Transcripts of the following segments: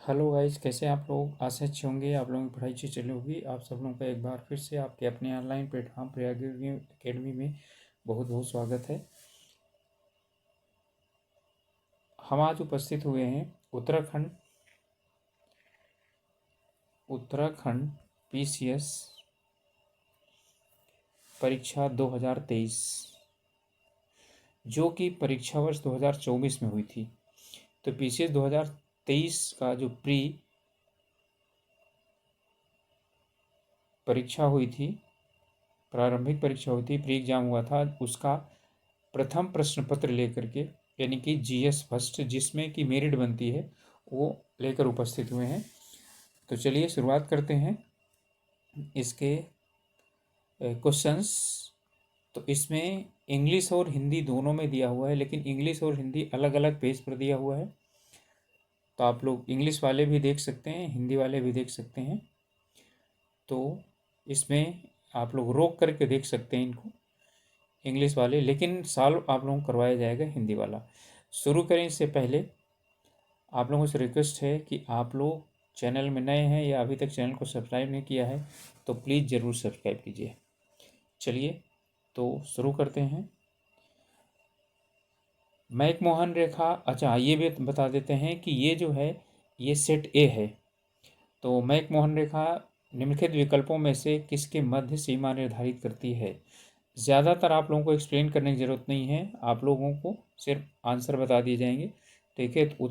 Hello guys, कैसे हैं आप लोग। आशा अच्छे होंगे, आप लोगों की पढ़ाई अच्छी चली होगी। आप सब लोगों का एक बार फिर से आपके अपने ऑनलाइन प्लेटफॉर्म प्रयाग एकेडमी में बहुत बहुत स्वागत है। हम आज उपस्थित हुए हैं उत्तराखंड पीसीएस परीक्षा 2023, जो कि परीक्षा वर्ष 2024 में हुई थी। तो पीसीएस 2023 का जो प्री परीक्षा हुई थी, प्रारंभिक परीक्षा हुई थी, प्री एग्जाम हुआ था, उसका प्रथम प्रश्न पत्र लेकर के, यानी कि जीएस फर्स्ट, जिसमें कि मेरिट बनती है, वो लेकर उपस्थित हुए हैं। तो चलिए शुरुआत करते हैं इसके क्वेश्चंस। तो इसमें इंग्लिश और हिंदी दोनों में दिया हुआ है, लेकिन इंग्लिश और हिंदी अलग अलग पेज पर दिया हुआ है। तो आप लोग इंग्लिश वाले भी देख सकते हैं, हिंदी वाले भी देख सकते हैं। तो इसमें आप लोग रोक करके देख सकते हैं इनको, इंग्लिश वाले, लेकिन सॉल्व आप लोगों को करवाया जाएगा हिंदी वाला। शुरू करें इससे पहले आप लोगों से रिक्वेस्ट है कि आप लोग चैनल में नए हैं या अभी तक चैनल को सब्सक्राइब नहीं किया है तो प्लीज़ ज़रूर सब्सक्राइब कीजिए। चलिए तो शुरू करते हैं। मैकमोहन रेखा, अच्छा ये भी बता देते हैं कि ये जो है ये सेट ए है। तो मैकमोहन रेखा निम्नलिखित विकल्पों में से किसके मध्य सीमा निर्धारित करती है। ज़्यादातर आप लोगों को एक्सप्लेन करने की ज़रूरत नहीं है, आप लोगों को सिर्फ आंसर बता दिए जाएंगे। ठीक है, तो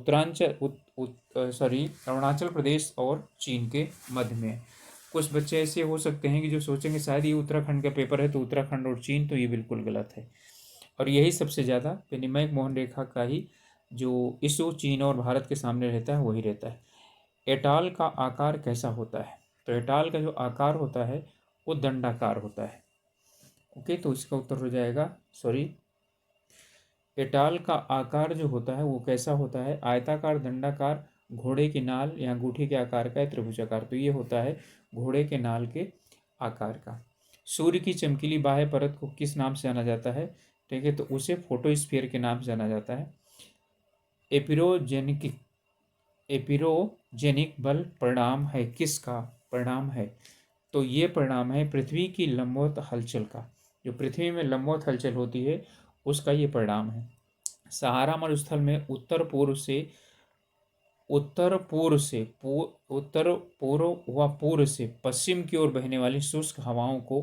अरुणाचल प्रदेश और चीन के मध्य में। कुछ बच्चे ऐसे हो सकते हैं कि जो सोचेंगे शायद ये उत्तराखंड का पेपर है, तो उत्तराखंड और चीन, तो ये बिल्कुल गलत है। और यही सबसे ज़्यादा यानी मैकमोहन रेखा का ही जो इशू चीन और भारत के सामने रहता है वही रहता है। एटाल का आकार कैसा होता है। तो एटाल का जो आकार होता है वो दंडाकार होता है। ओके, तो इसका उत्तर हो जाएगा एटाल का आकार जो होता है वो कैसा होता है, आयताकार, दंडाकार, घोड़े की नाल या अंगूठी के आकार का, त्रिभुजाकार। तो ये होता है घोड़े के नाल के आकार का। सूर्य की चमकीली बाह्य परत को किस नाम से जाना जाता है। ठीक है, तो उसे फोटोस्फीयर के नाम से जाना जाता है। एपिरोजेनिक एपिरोजेनिक बल परिणाम है किसका परिणाम है। तो ये परिणाम है पृथ्वी की लंबवत हलचल का। जो पृथ्वी में लंबवत हलचल होती है उसका ये परिणाम है। सहारा मरुस्थल में उत्तर पूर्व व पूर्व से पश्चिम की ओर बहने वाली शुष्क हवाओं को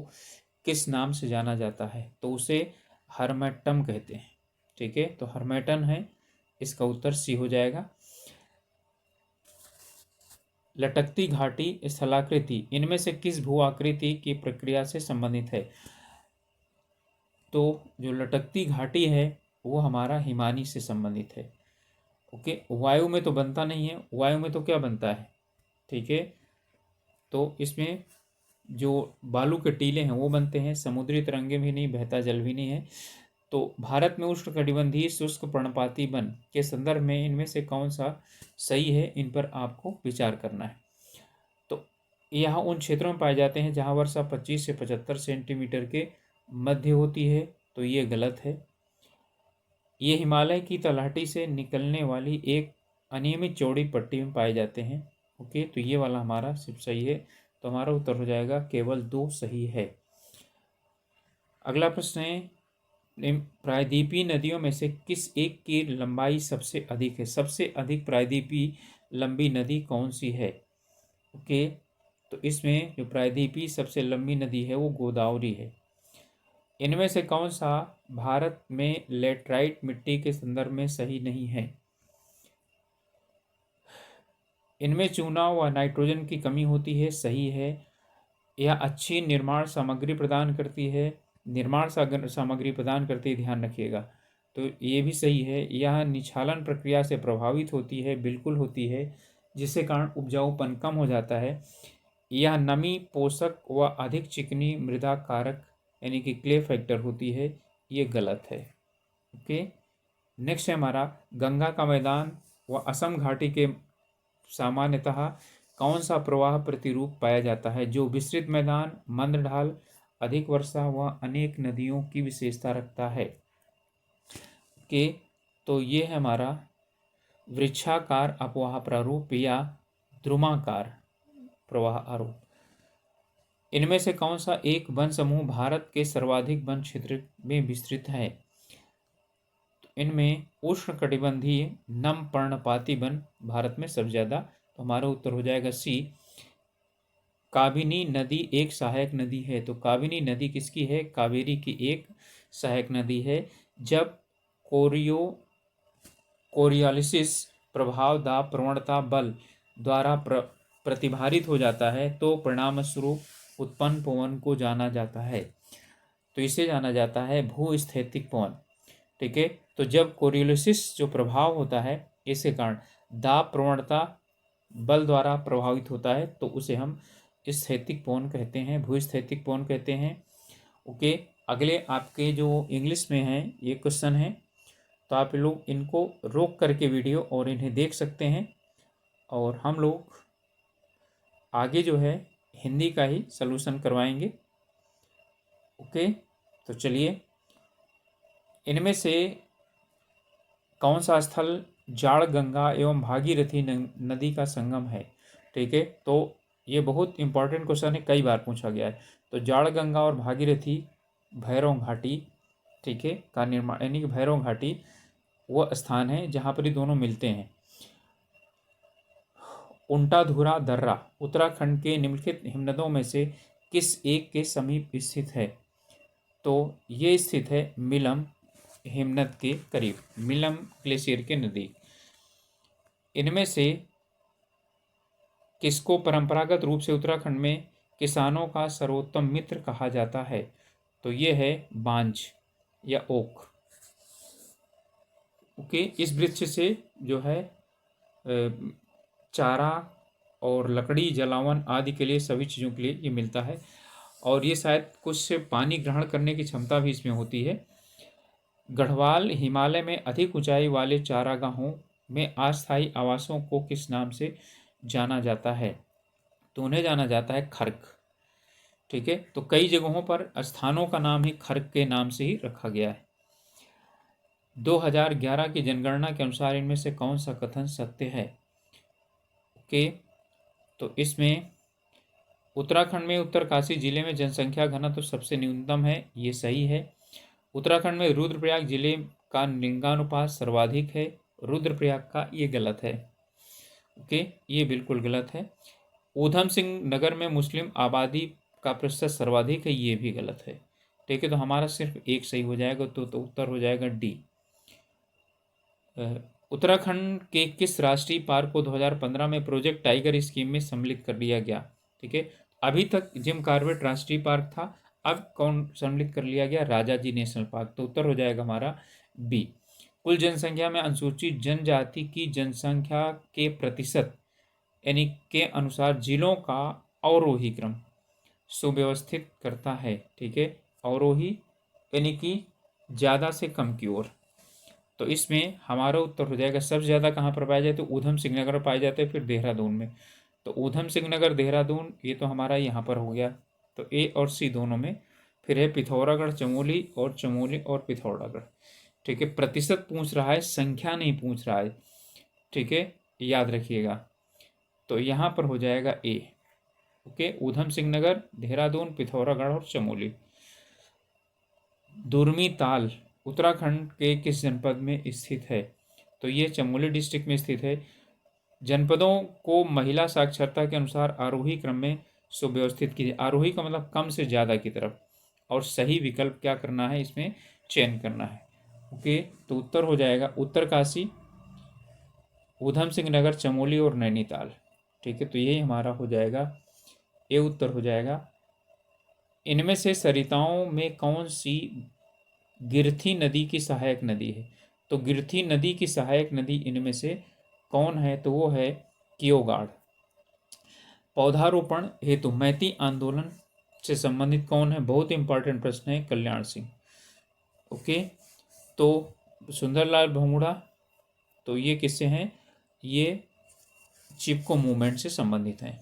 किस नाम से जाना जाता है। तो उसे हर्मेटम कहते हैं। ठीक है, तो हर्मेटन है, इसका उत्तर सी हो जाएगा। लटकती घाटी, स्थलाकृति, इनमें से किस भू आकृति की प्रक्रिया से संबंधित है। तो जो लटकती घाटी है वो हमारा हिमानी से संबंधित है। ओके, वायु में तो बनता नहीं है, वायु में तो क्या बनता है। ठीक है, तो इसमें जो बालू के टीले हैं वो बनते हैं, समुद्री तरंगे भी नहीं, बहता जल भी नहीं है। तो भारत में उष्णकटिबंधीय शुष्क पर्णपाती वन के संदर्भ में इनमें से कौन सा सही है, इन पर आपको विचार करना है। तो यहाँ उन क्षेत्रों में पाए जाते हैं जहाँ वर्षा 25 से 75 सेंटीमीटर के मध्य होती है, तो ये गलत है। ये हिमालय की तलहटी से निकलने वाली एक अनियमित चौड़ी पट्टी में पाए जाते हैं। ओके, तो ये वाला हमारा सिर्फ सही है, तो हमारा उत्तर हो जाएगा केवल 2 सही है। अगला प्रश्न है, प्रायद्वीपीय नदियों में से किस एक की लंबाई सबसे अधिक है। सबसे अधिक प्रायद्वीपीय लंबी नदी कौन सी है। ओके, तो इसमें जो प्रायद्वीपीय सबसे लंबी नदी है वो गोदावरी है। इनमें से कौन सा भारत में लेटराइट मिट्टी के संदर्भ में सही नहीं है। इनमें चूना व नाइट्रोजन की कमी होती है, सही है। यह अच्छी निर्माण सामग्री प्रदान करती है, सामग्री प्रदान करती है, ध्यान रखिएगा। तो ये भी सही है। यह निछालन प्रक्रिया से प्रभावित होती है, बिल्कुल होती है, जिससे कारण उपजाऊपन कम हो जाता है। यह नमी, पोषक व अधिक चिकनी मृदा कारक यानी कि क्ले फैक्टर होती है, ये गलत है। ओके, नेक्स्ट है हमारा गंगा का मैदान व असम घाटी के सामान्यतः कौन सा प्रवाह प्रतिरूप पाया जाता है। जो विस्तृत मैदान, मंद ढाल, अधिक वर्षा व अनेक नदियों की विशेषता रखता है। ओके, तो ये है हमारा वृक्षाकार अपवाह प्रारूप या ध्रुवाकार प्रवाह आरोप। इनमें से कौन सा एक वन समूह भारत के सर्वाधिक वन क्षेत्र में विस्तृत है? तो इनमें उष्णकटिबंधीय नम पर्णपाती वन भारत में सबसे ज्यादा, तो हमारा उत्तर हो जाएगा सी। काबिनी नदी एक सहायक नदी है, तो काबिनी नदी किसकी है? कावेरी की एक सहायक नदी है। जब कोरियोलिसिस प्रभाव दाब प्रवणता बल द्वारा प्रतिभारित हो जाता है तो परिणाम स्वरूप उत्पन्न पवन को जाना जाता है, तो इसे जाना जाता है भूस्थैतिक पवन। ठीक है, तो जब कोरियोलिसिस जो प्रभाव होता है इसके कारण दाब प्रवणता बल द्वारा प्रभावित होता है तो उसे हम स्थैतिक पवन कहते हैं, भूस्थैतिक पवन कहते हैं। ओके, अगले आपके जो इंग्लिश में है ये क्वेश्चन है, तो आप लोग इनको रोक करके वीडियो और इन्हें देख सकते हैं, और हम लोग आगे जो है हिंदी का ही सलूशन करवाएंगे। ओके, तो चलिए, इनमें से कौन सा स्थल जाड़ गंगा एवं भागीरथी नदी का संगम है? ठीक है, तो ये बहुत इंपॉर्टेंट क्वेश्चन है, कई बार पूछा गया है। तो जाड़ गंगा और भागीरथी भैरव घाटी, ठीक है, का निर्माण, यानी कि भैरव घाटी वह स्थान है जहाँ पर ये दोनों मिलते हैं। उंटाधुरा दर्रा उत्तराखंड के निम्नलिखित हिमनदों में से किस एक के समीप स्थित है? तो ये स्थित है मिलम हिमनद के करीब, मिलम ग्लेशियर के नदी। इनमें से किसको परंपरागत रूप से उत्तराखंड में किसानों का सर्वोत्तम मित्र कहा जाता है? तो ये है बांज या ओक। ओके, इस वृक्ष से जो है चारा और लकड़ी जलावन आदि के लिए, सभी चीज़ों के लिए ये मिलता है, और ये शायद कुछ से पानी ग्रहण करने की क्षमता भी इसमें होती है। गढ़वाल हिमालय में अधिक ऊंचाई वाले चारागाहों में अस्थायी आवासों को किस नाम से जाना जाता है? तो उन्हें जाना जाता है खर्क। ठीक है, तो कई जगहों पर स्थानों का नाम ही खर्क के नाम से ही रखा गया है। 2011 की जनगणना के अनुसार इनमें से कौन सा कथन सत्य है? ओके, तो इसमें उत्तराखंड में उत्तरकाशी जिले में जनसंख्या घनत्व सबसे न्यूनतम है, ये सही है। उत्तराखंड में रुद्रप्रयाग जिले का लिंगानुपात सर्वाधिक है, रुद्रप्रयाग का ये गलत है। ओके, ये बिल्कुल गलत है। ऊधम सिंह नगर में मुस्लिम आबादी का प्रतिशत सर्वाधिक है, ये भी गलत है। ठीक है, तो हमारा सिर्फ एक सही हो जाएगा, तो उत्तर हो जाएगा डी। उत्तराखंड के किस राष्ट्रीय पार्क को 2015 में प्रोजेक्ट टाइगर स्कीम में सम्मिलित कर लिया गया? ठीक है, अभी तक जिम कॉर्बेट राष्ट्रीय पार्क था, अब कौन सम्मिलित कर लिया गया? राजाजी नेशनल पार्क, तो उत्तर हो जाएगा हमारा बी। कुल जनसंख्या में अनुसूचित जनजाति की जनसंख्या के प्रतिशत यानी के अनुसार जिलों का अवरोही क्रम सुव्यवस्थित करता है। ठीक है, अवरोही यानी कि ज़्यादा से कम की ओर, तो इसमें हमारा उत्तर हो जाएगा सबसे ज़्यादा कहाँ पर पाया जाए? तो ऊधम सिंह नगर पाए जाते हैं, फिर देहरादून में, तो ऊधम सिंह नगर देहरादून ये तो हमारा यहाँ पर हो गया, तो ए और सी दोनों में। फिर है पिथौरागढ़ चमोली और पिथौरागढ़। ठीक है, प्रतिशत पूछ रहा है, संख्या नहीं पूछ रहा है। ठीक है, याद रखिएगा, तो यहाँ पर हो जाएगा ए। ओके, ऊधम सिंह नगर, देहरादून, पिथौरागढ़ और चमोली। दुर्मी ताल उत्तराखंड के किस जनपद में स्थित है? तो ये चमोली डिस्ट्रिक्ट में स्थित है। जनपदों को महिला साक्षरता के अनुसार आरोही क्रम में सुव्यवस्थित कीजिए। आरोही का मतलब कम से ज़्यादा की तरफ, और सही विकल्प क्या करना है? इसमें चयन करना है। ओके, तो उत्तर हो जाएगा उत्तरकाशी, ऊधम सिंह नगर, चमोली और नैनीताल। ठीक है, तो यही हमारा हो जाएगा ये उत्तर हो जाएगा। इनमें से सरिताओं में कौन सी गिरथी नदी की सहायक नदी है? तो गिरथी नदी की सहायक नदी इनमें से कौन है? तो वो है कियोगाड़। पौधारोपण हेतु मैती आंदोलन से संबंधित कौन है? बहुत इंपॉर्टेंट प्रश्न है, कल्याण सिंह। ओके, तो सुंदरलाल भंगुड़ा, तो ये किससे हैं? ये चिपको मूवमेंट से संबंधित हैं।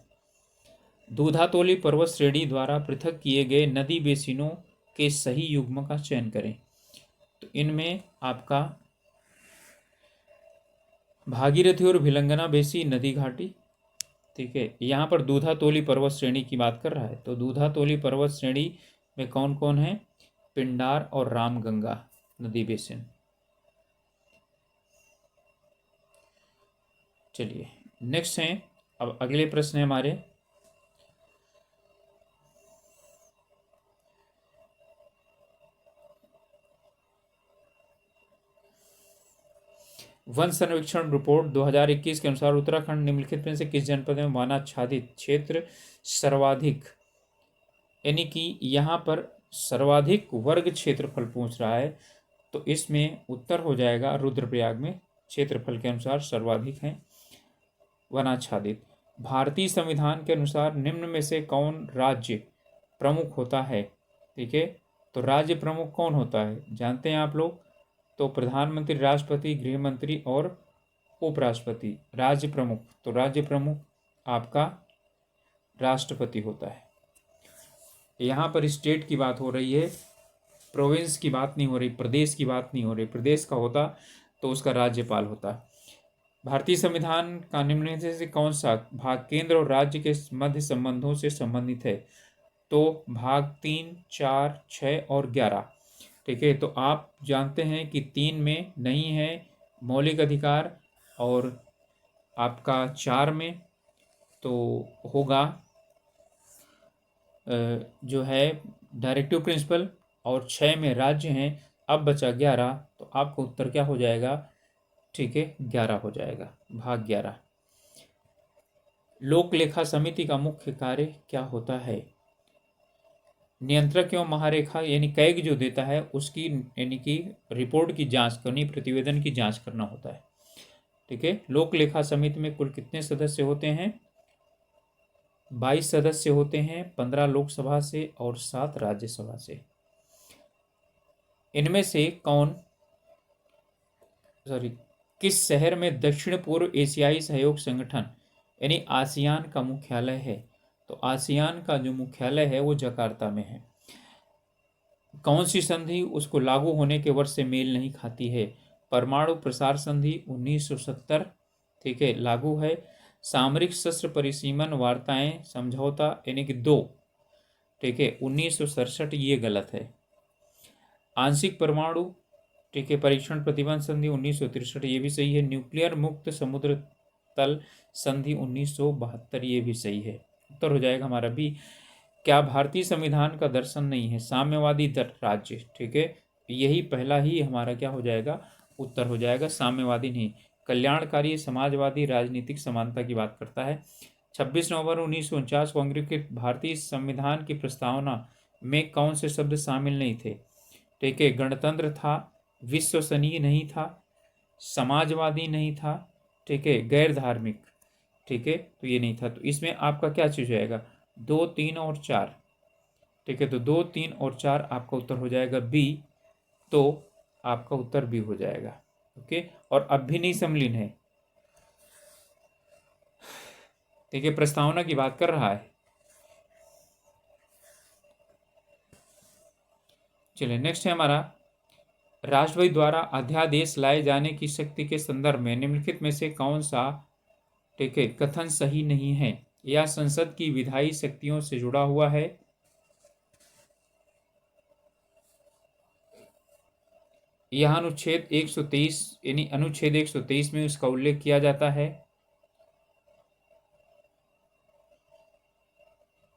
दूधातोली पर्वत श्रेणी द्वारा पृथक किए गए नदी बेसिनों के सही युग्म का चयन करें। तो इनमें आपका भागीरथी और भिलंगना बेसी नदी घाटी, ठीक है, यहाँ पर दूधातोली पर्वत श्रेणी की बात कर रहा है। तो दूधातोली पर्वत श्रेणी में कौन कौन है? पिंडार और रामगंगा नदी बेसिन। चलिए नेक्स्ट है, अब अगले प्रश्न है हमारे। वन सर्वेक्षण रिपोर्ट 2021 के अनुसार उत्तराखंड निम्नलिखित में से किस जनपद में वनाच्छादित क्षेत्र सर्वाधिक, यानी कि यहाँ पर सर्वाधिक वर्ग क्षेत्रफल पूछ रहा है, तो इसमें उत्तर हो जाएगा रुद्रप्रयाग में क्षेत्रफल के अनुसार सर्वाधिक है वनाच्छादित। भारतीय संविधान के अनुसार निम्न में से कौन राज्य प्रमुख होता है? ठीक है, तो राज्य प्रमुख कौन होता है जानते हैं आप लोग? तो प्रधानमंत्री, राष्ट्रपति, गृह मंत्री और उपराष्ट्रपति। राज्य प्रमुख, तो राज्य प्रमुख आपका राष्ट्रपति होता है। यहाँ पर स्टेट की बात हो रही है, प्रोविंस की बात नहीं हो रही, प्रदेश की बात नहीं हो रही। प्रदेश का होता तो उसका राज्यपाल होता। भारतीय संविधान का निम्न में से कौन सा भाग केंद्र और राज्य के मध्य संबंधों से संबंधित है? तो भाग 3, 4, 6 और 11। ठीक है, तो आप जानते हैं कि 3 में नहीं है मौलिक अधिकार, और आपका 4 में तो होगा जो है डायरेक्टिव प्रिंसिपल, और 6 में राज्य हैं। अब बचा 11, तो आपका उत्तर क्या हो जाएगा? ठीक है, 11 हो जाएगा, भाग 11। लोक लेखा समिति का मुख्य कार्य क्या होता है? नियंत्रक एवं महारेखा यानी कैग जो देता है उसकी यानी कि रिपोर्ट की जांच करनी, प्रतिवेदन की जांच करना होता है। ठीक है, लोक लेखा समिति में कुल कितने सदस्य होते हैं? 22 सदस्य होते हैं, 15 लोकसभा से और 7 राज्यसभा से। इनमें से किस शहर में दक्षिण पूर्व एशियाई सहयोग संगठन यानी आसियान का मुख्यालय है? तो आसियान का जो मुख्यालय है वो जकार्ता में है। कौन सी संधि उसको लागू होने के वर्ष से मेल नहीं खाती है? परमाणु प्रसार संधि 1970, ठीक है, लागू है। सामरिक शस्त्र परिसीमन वार्ताएं समझौता यानी कि 2, ठीक है, 1967, ये गलत है। आंशिक परमाणु, ठीक है, परीक्षण प्रतिबंध संधि 1963, ये भी सही है। न्यूक्लियर मुक्त समुद्र तल संधि 1972, ये भी सही है। उत्तर हो जाएगा हमारा बी। क्या भारतीय संविधान का दर्शन नहीं है साम्यवादी राज्य? ठीक है, यही पहला ही हमारा क्या हो जाएगा? उत्तर हो जाएगा, साम्यवादी नहीं। कल्याणकारी समाजवादी राजनीतिक समानता की बात करता है। 26 नवंबर 1949 को अंगीकृत भारतीय संविधान की प्रस्तावना में कौन से शब्द शामिल नहीं थे? ठीक है, गणतंत्र था, विश्वसनीय नहीं था, समाजवादी नहीं था, ठीक है, गैर धार्मिक, ठीक है, तो ये नहीं था। तो इसमें आपका क्या चीज जाएगा? 2, 3 और 4, ठीक है, तो 2, 3 और 4 आपका उत्तर हो जाएगा बी। तो आपका उत्तर बी हो जाएगा। ओके, और अब भी नहीं सम्मिलित है, ठीक है, प्रस्तावना की बात कर रहा है। चलिए नेक्स्ट है हमारा, राष्ट्रपति द्वारा अध्यादेश लाए जाने की शक्ति के संदर्भ में निम्नलिखित में से कौन सा, ठीक है, कथन सही नहीं है? या संसद की विधायी शक्तियों से जुड़ा हुआ है, यह अनुच्छेद 123 यानी अनुच्छेद 123 में उसका उल्लेख किया जाता है,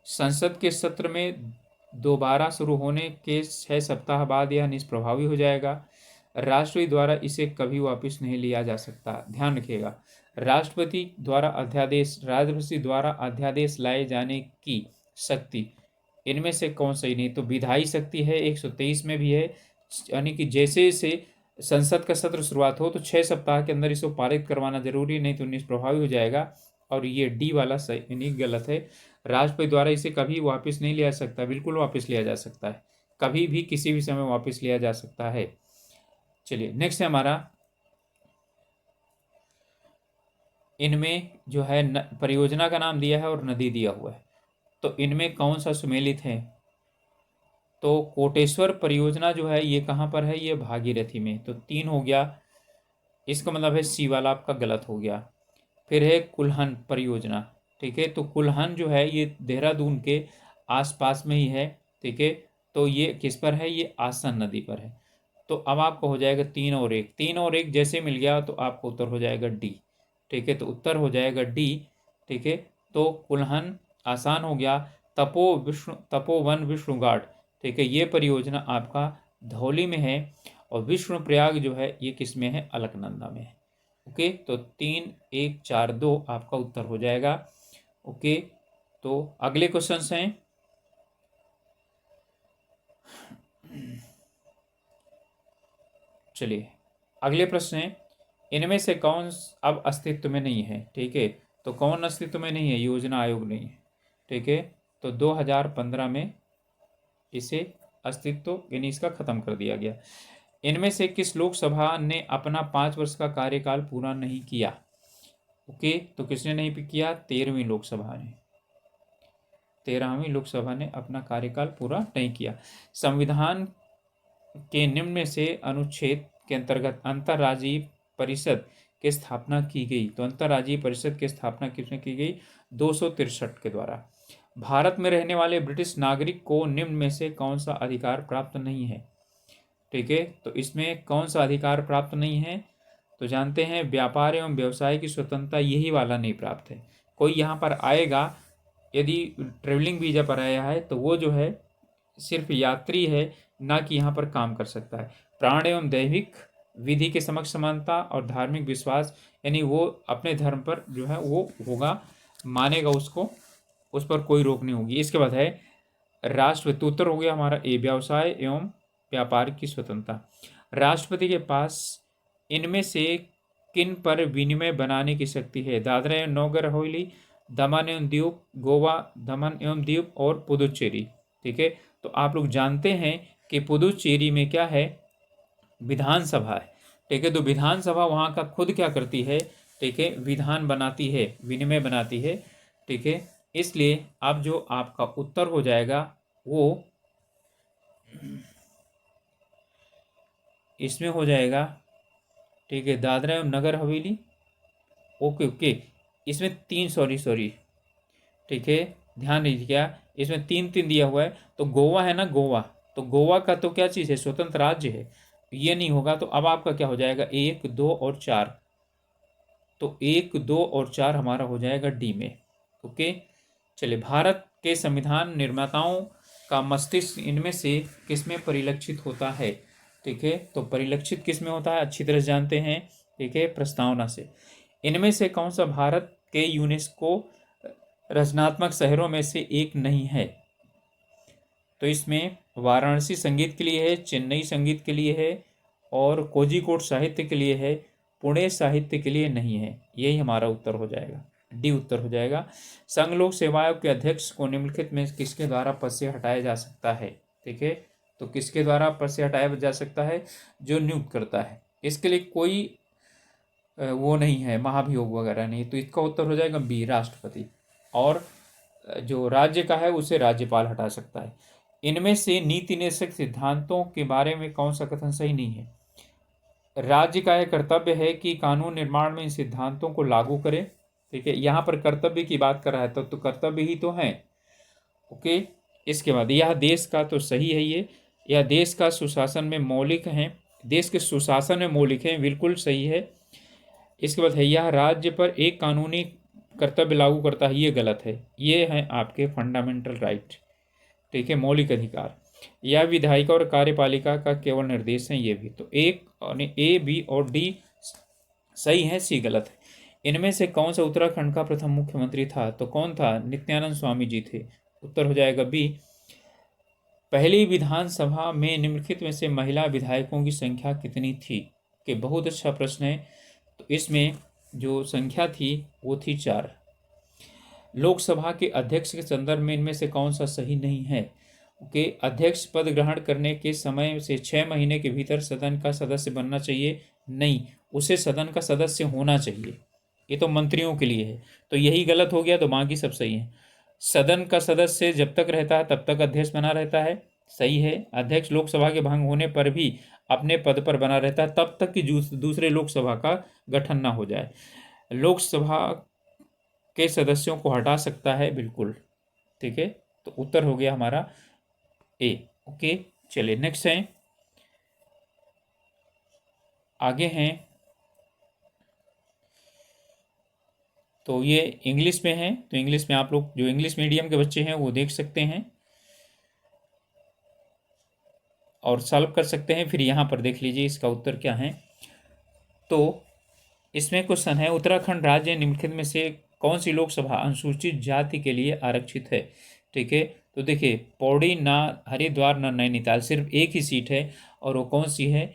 संसद के सत्र में दोबारा शुरू होने के 6 सप्ताह बाद यह निष्प्रभावी हो जाएगा, राष्ट्रपति द्वारा इसे कभी वापस नहीं लिया जा सकता। ध्यान रखिएगा, राष्ट्रपति द्वारा अध्यादेश, राष्ट्रपति द्वारा अध्यादेश लाए जाने की शक्ति, इनमें से कौन सही नहीं? तो विधायी शक्ति है, 123 में भी है, यानी कि जैसे से संसद का सत्र शुरुआत हो तो 6 सप्ताह के अंदर इसको पारित करवाना जरूरी, नहीं तो निष्प्रभावी हो जाएगा। और ये डी वाला सही यानी गलत है, राष्ट्रपति द्वारा इसे कभी वापस नहीं लिया जा सकता, बिल्कुल वापस लिया जा सकता है, कभी भी किसी भी समय वापस लिया जा सकता है। चलिए नेक्स्ट है हमारा, इनमें जो है परियोजना का नाम दिया है और नदी दिया हुआ है, तो इनमें कौन सा सुमेलित है? तो कोटेश्वर परियोजना जो है ये कहाँ पर है? ये भागीरथी में, तो 3 हो गया, इसका मतलब है सी वाला आपका गलत हो गया। फिर है कुल्हन परियोजना, ठीक है। तो कुल्हन जो है ये देहरादून के आसपास में ही है, ठीक है। तो ये किस पर है, ये आसन नदी पर है। तो अब आपको हो जाएगा 3 और 1, 3 और 1 जैसे मिल गया तो आपको उत्तर हो जाएगा डी, ठीक है। तो उत्तर हो जाएगा डी, ठीक है। तो कुल्हन आसान हो गया। तपोवन विष्णुघाट, ठीक है, ये परियोजना आपका धौली में है, और विष्णुप्रयाग जो है ये किस में है, अलकनंदा में है। ओके, तो 3, 1, 4, 2 आपका उत्तर हो जाएगा। ओके, तो अगले क्वेश्चन हैं, चलिए अगले प्रश्न है, इनमें से कौन अब अस्तित्व में नहीं है, ठीक है। तो कौन अस्तित्व में नहीं है, योजना आयोग नहीं है, ठीक है। तो 2015 में इसे अस्तित्व यानी इसका खत्म कर दिया गया। इनमें से किस लोकसभा ने अपना 5 वर्ष का कार्यकाल पूरा नहीं किया। ओके, तो किसने नहीं किया, 13वीं लोकसभा ने, 13वीं लोकसभा ने अपना कार्यकाल पूरा नहीं किया। संविधान के निम्न में से अनुच्छेद के अंतर्गत अंतर्राज्यीय परिषद की स्थापना की गई। तो अंतर्राज्यीय परिषद की स्थापना किसने की गई, 263 के द्वारा। भारत में रहने वाले ब्रिटिश नागरिक को निम्न में से कौन सा अधिकार प्राप्त नहीं है, ठीक है। तो इसमें कौन सा अधिकार प्राप्त नहीं है, तो जानते हैं व्यापार एवं व्यवसाय की स्वतंत्रता, यही वाला नहीं प्राप्त है। कोई यहाँ पर आएगा यदि ट्रेवलिंग वीजा पर आया है तो वो जो है सिर्फ यात्री है, ना कि यहाँ पर काम कर सकता है। प्राण एवं दैविक विधि के समक्ष समानता और धार्मिक विश्वास, यानी वो अपने धर्म पर जो है वो होगा, मानेगा उसको, उस पर कोई रोक नहीं होगी। इसके बाद है राष्ट्रपति, उत्तर हो गया हमारा ए, व्यवसाय एवं व्यापार की स्वतंत्रता। राष्ट्रपति के पास इनमें से किन पर विनिमय बनाने की शक्ति है, दादरा एवं नौगर हवेली, दमन एवं दीव, गोवा, दमन एवं दीव और पुदुचेरी, ठीक है। तो आप लोग जानते हैं कि पुदुचेरी में क्या है, विधानसभा है, ठीक है। तो विधानसभा वहाँ का खुद क्या करती है, ठीक है, विधान बनाती है, विनिमय बनाती है, ठीक है। इसलिए अब जो आपका उत्तर हो जाएगा वो इसमें हो जाएगा, ठीक है, दादरा एवं नगर हवेली। ओके ओके, इसमें 3, सॉरी, ठीक है, ध्यान दीजिएगा, इसमें 3 3 दिया हुआ है। तो गोवा है ना, गोवा, तो गोवा का तो क्या चीज़ है, स्वतंत्र राज्य है, ये नहीं होगा। तो अब आपका क्या हो जाएगा, 1, 2 और 4, तो 1, 2 और 4 हमारा हो जाएगा डी में। ओके, चलिए, भारत के संविधान निर्माताओं का मस्तिष्क इनमें से किसमें परिलक्षित होता है, ठीक है। तो परिलक्षित किसमें होता है, अच्छी तरह जानते हैं, ठीक है, प्रस्तावना से। इनमें से कौन सा भारत के यूनेस्को रचनात्मक शहरों में से एक नहीं है। तो इसमें वाराणसी संगीत के लिए है, चेन्नई संगीत के लिए है, और कोझिकोड साहित्य के लिए है, पुणे साहित्य के लिए नहीं है। यही हमारा उत्तर हो जाएगा, डी उत्तर हो जाएगा। संघ लोक सेवा आयोग के अध्यक्ष को निम्नलिखित में किसके द्वारा पद से हटाया जा सकता है, ठीक है। तो किसके द्वारा पद से हटाया जा सकता है, जो नियुक्त करता है। इसके लिए कोई वो नहीं है, महाभियोग वगैरह नहीं। तो इसका उत्तर हो जाएगा बी, राष्ट्रपति। और जो राज्य का है उसे राज्यपाल हटा सकता है। इनमें से नीति निर्देशक सिद्धांतों के बारे में कौन सा कथन सही नहीं है। राज्य का यह कर्तव्य है कि कानून निर्माण में इन सिद्धांतों को लागू करे, ठीक है। यहाँ पर कर्तव्य की बात कर रहा है तो कर्तव्य ही तो है। ओके, इसके बाद यह देश का तो सही है, यह देश का सुशासन में मौलिक है, देश के सुशासन में मौलिक है, बिल्कुल सही है। इसके बाद है यह राज्य पर एक कानूनी कर्तव्य लागू करता है, ये गलत है। ये है आपके फंडामेंटल राइट, ठीक है, मौलिक अधिकार। यह विधायिका और कार्यपालिका का केवल निर्देश है, ये भी। तो एक ए, बी और डी सही है, सी गलत है। इनमें से कौन सा उत्तराखंड का प्रथम मुख्यमंत्री था, तो कौन था, नित्यानंद स्वामी जी थे। उत्तर हो जाएगा बी। पहली विधानसभा में निम्नलिखित में से महिला विधायकों की संख्या कितनी थी, कि बहुत अच्छा प्रश्न है। तो इसमें जो संख्या थी वो थी 4। लोकसभा के अध्यक्ष के संदर्भ में इनमें से कौन सा सही नहीं है, कि अध्यक्ष पद ग्रहण करने के समय से 6 महीने के भीतर सदन का सदस्य बनना चाहिए, नहीं, उसे सदन का सदस्य होना चाहिए। ये तो मंत्रियों के लिए है, तो यही गलत हो गया, तो बाकी सब सही है। सदन का सदस्य जब तक रहता है तब तक अध्यक्ष बना रहता है, सही है। अध्यक्ष लोकसभा के भंग होने पर भी अपने पद पर बना रहता है तब तक कि दूसरे लोकसभा का गठन ना हो जाए। लोकसभा के सदस्यों को हटा सकता है, बिल्कुल। ठीक है, तो उत्तर हो गया हमारा ए। ओके, चलिए नेक्स्ट है, आगे हैं। तो ये इंग्लिश में है, तो इंग्लिश में आप लोग जो इंग्लिश मीडियम के बच्चे हैं वो देख सकते हैं और सॉल्व कर सकते हैं। फिर यहाँ पर देख लीजिए इसका उत्तर क्या है। तो इसमें क्वेश्चन है, उत्तराखंड राज्य निम्नलिखित में से कौन सी लोकसभा अनुसूचित जाति के लिए आरक्षित है। ठीक है, तो देखिए पौड़ी ना हरिद्वार ना नैनीताल, सिर्फ एक ही सीट है और वो कौन सी है,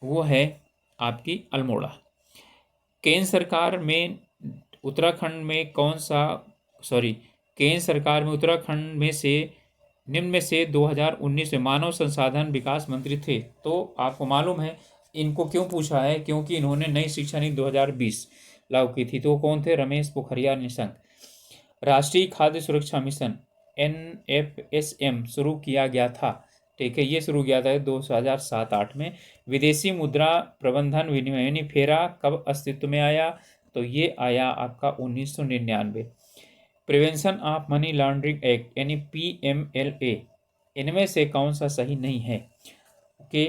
वो है आपकी अल्मोड़ा। केंद्र सरकार में उत्तराखंड में कौन सा, सॉरी, केंद्र सरकार में उत्तराखंड में से निम्न में से 2019 में मानव संसाधन विकास मंत्री थे। तो आपको मालूम है इनको क्यों पूछा है, क्योंकि इन्होंने नई शिक्षा नीति 2020 लागू की थी। तो वो कौन थे, रमेश पोखरियाल निशंक। राष्ट्रीय खाद्य सुरक्षा मिशन NFSM शुरू किया गया था। ठीक है, ये शुरू किया था 2007-8 में। विदेशी मुद्रा प्रबंधन विनिमय यानी फेरा कब अस्तित्व में आया, तो ये आया आपका 1999। Prevention of money laundering act यानी PMLA, इनमें से कौन सा सही नहीं है। ओके,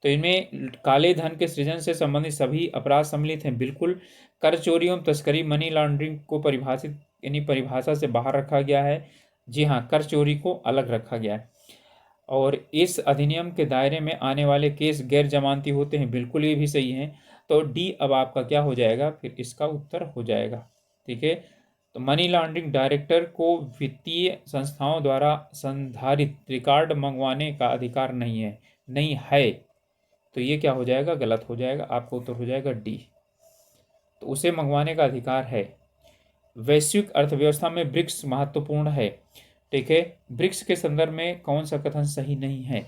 तो इनमें काले धन के सृजन से संबंधित सभी अपराध सम्मिलित हैं, बिल्कुल। कर चोरी एवं तस्करी मनी लॉन्ड्रिंग को परिभाषित यानी परिभाषा से बाहर रखा गया है। जी हाँ, कर चोरी को अलग रखा गया है। और इस अधिनियम के दायरे में आने वाले केस गैर जमानती होते हैं, बिल्कुल ये भी सही है। तो डी अब आपका क्या हो जाएगा, फिर इसका उत्तर हो जाएगा। ठीक है, तो मनी लॉन्ड्रिंग डायरेक्टर को वित्तीय संस्थाओं द्वारा संधारित रिकॉर्ड मंगवाने का अधिकार नहीं है, नहीं है। तो ये क्या हो जाएगा, गलत हो जाएगा, आपका उत्तर हो जाएगा डी। तो उसे मंगवाने का अधिकार है। वैश्विक अर्थव्यवस्था में ब्रिक्स महत्वपूर्ण है। ठीक है, ब्रिक्स के संदर्भ में कौन सा कथन सही नहीं है।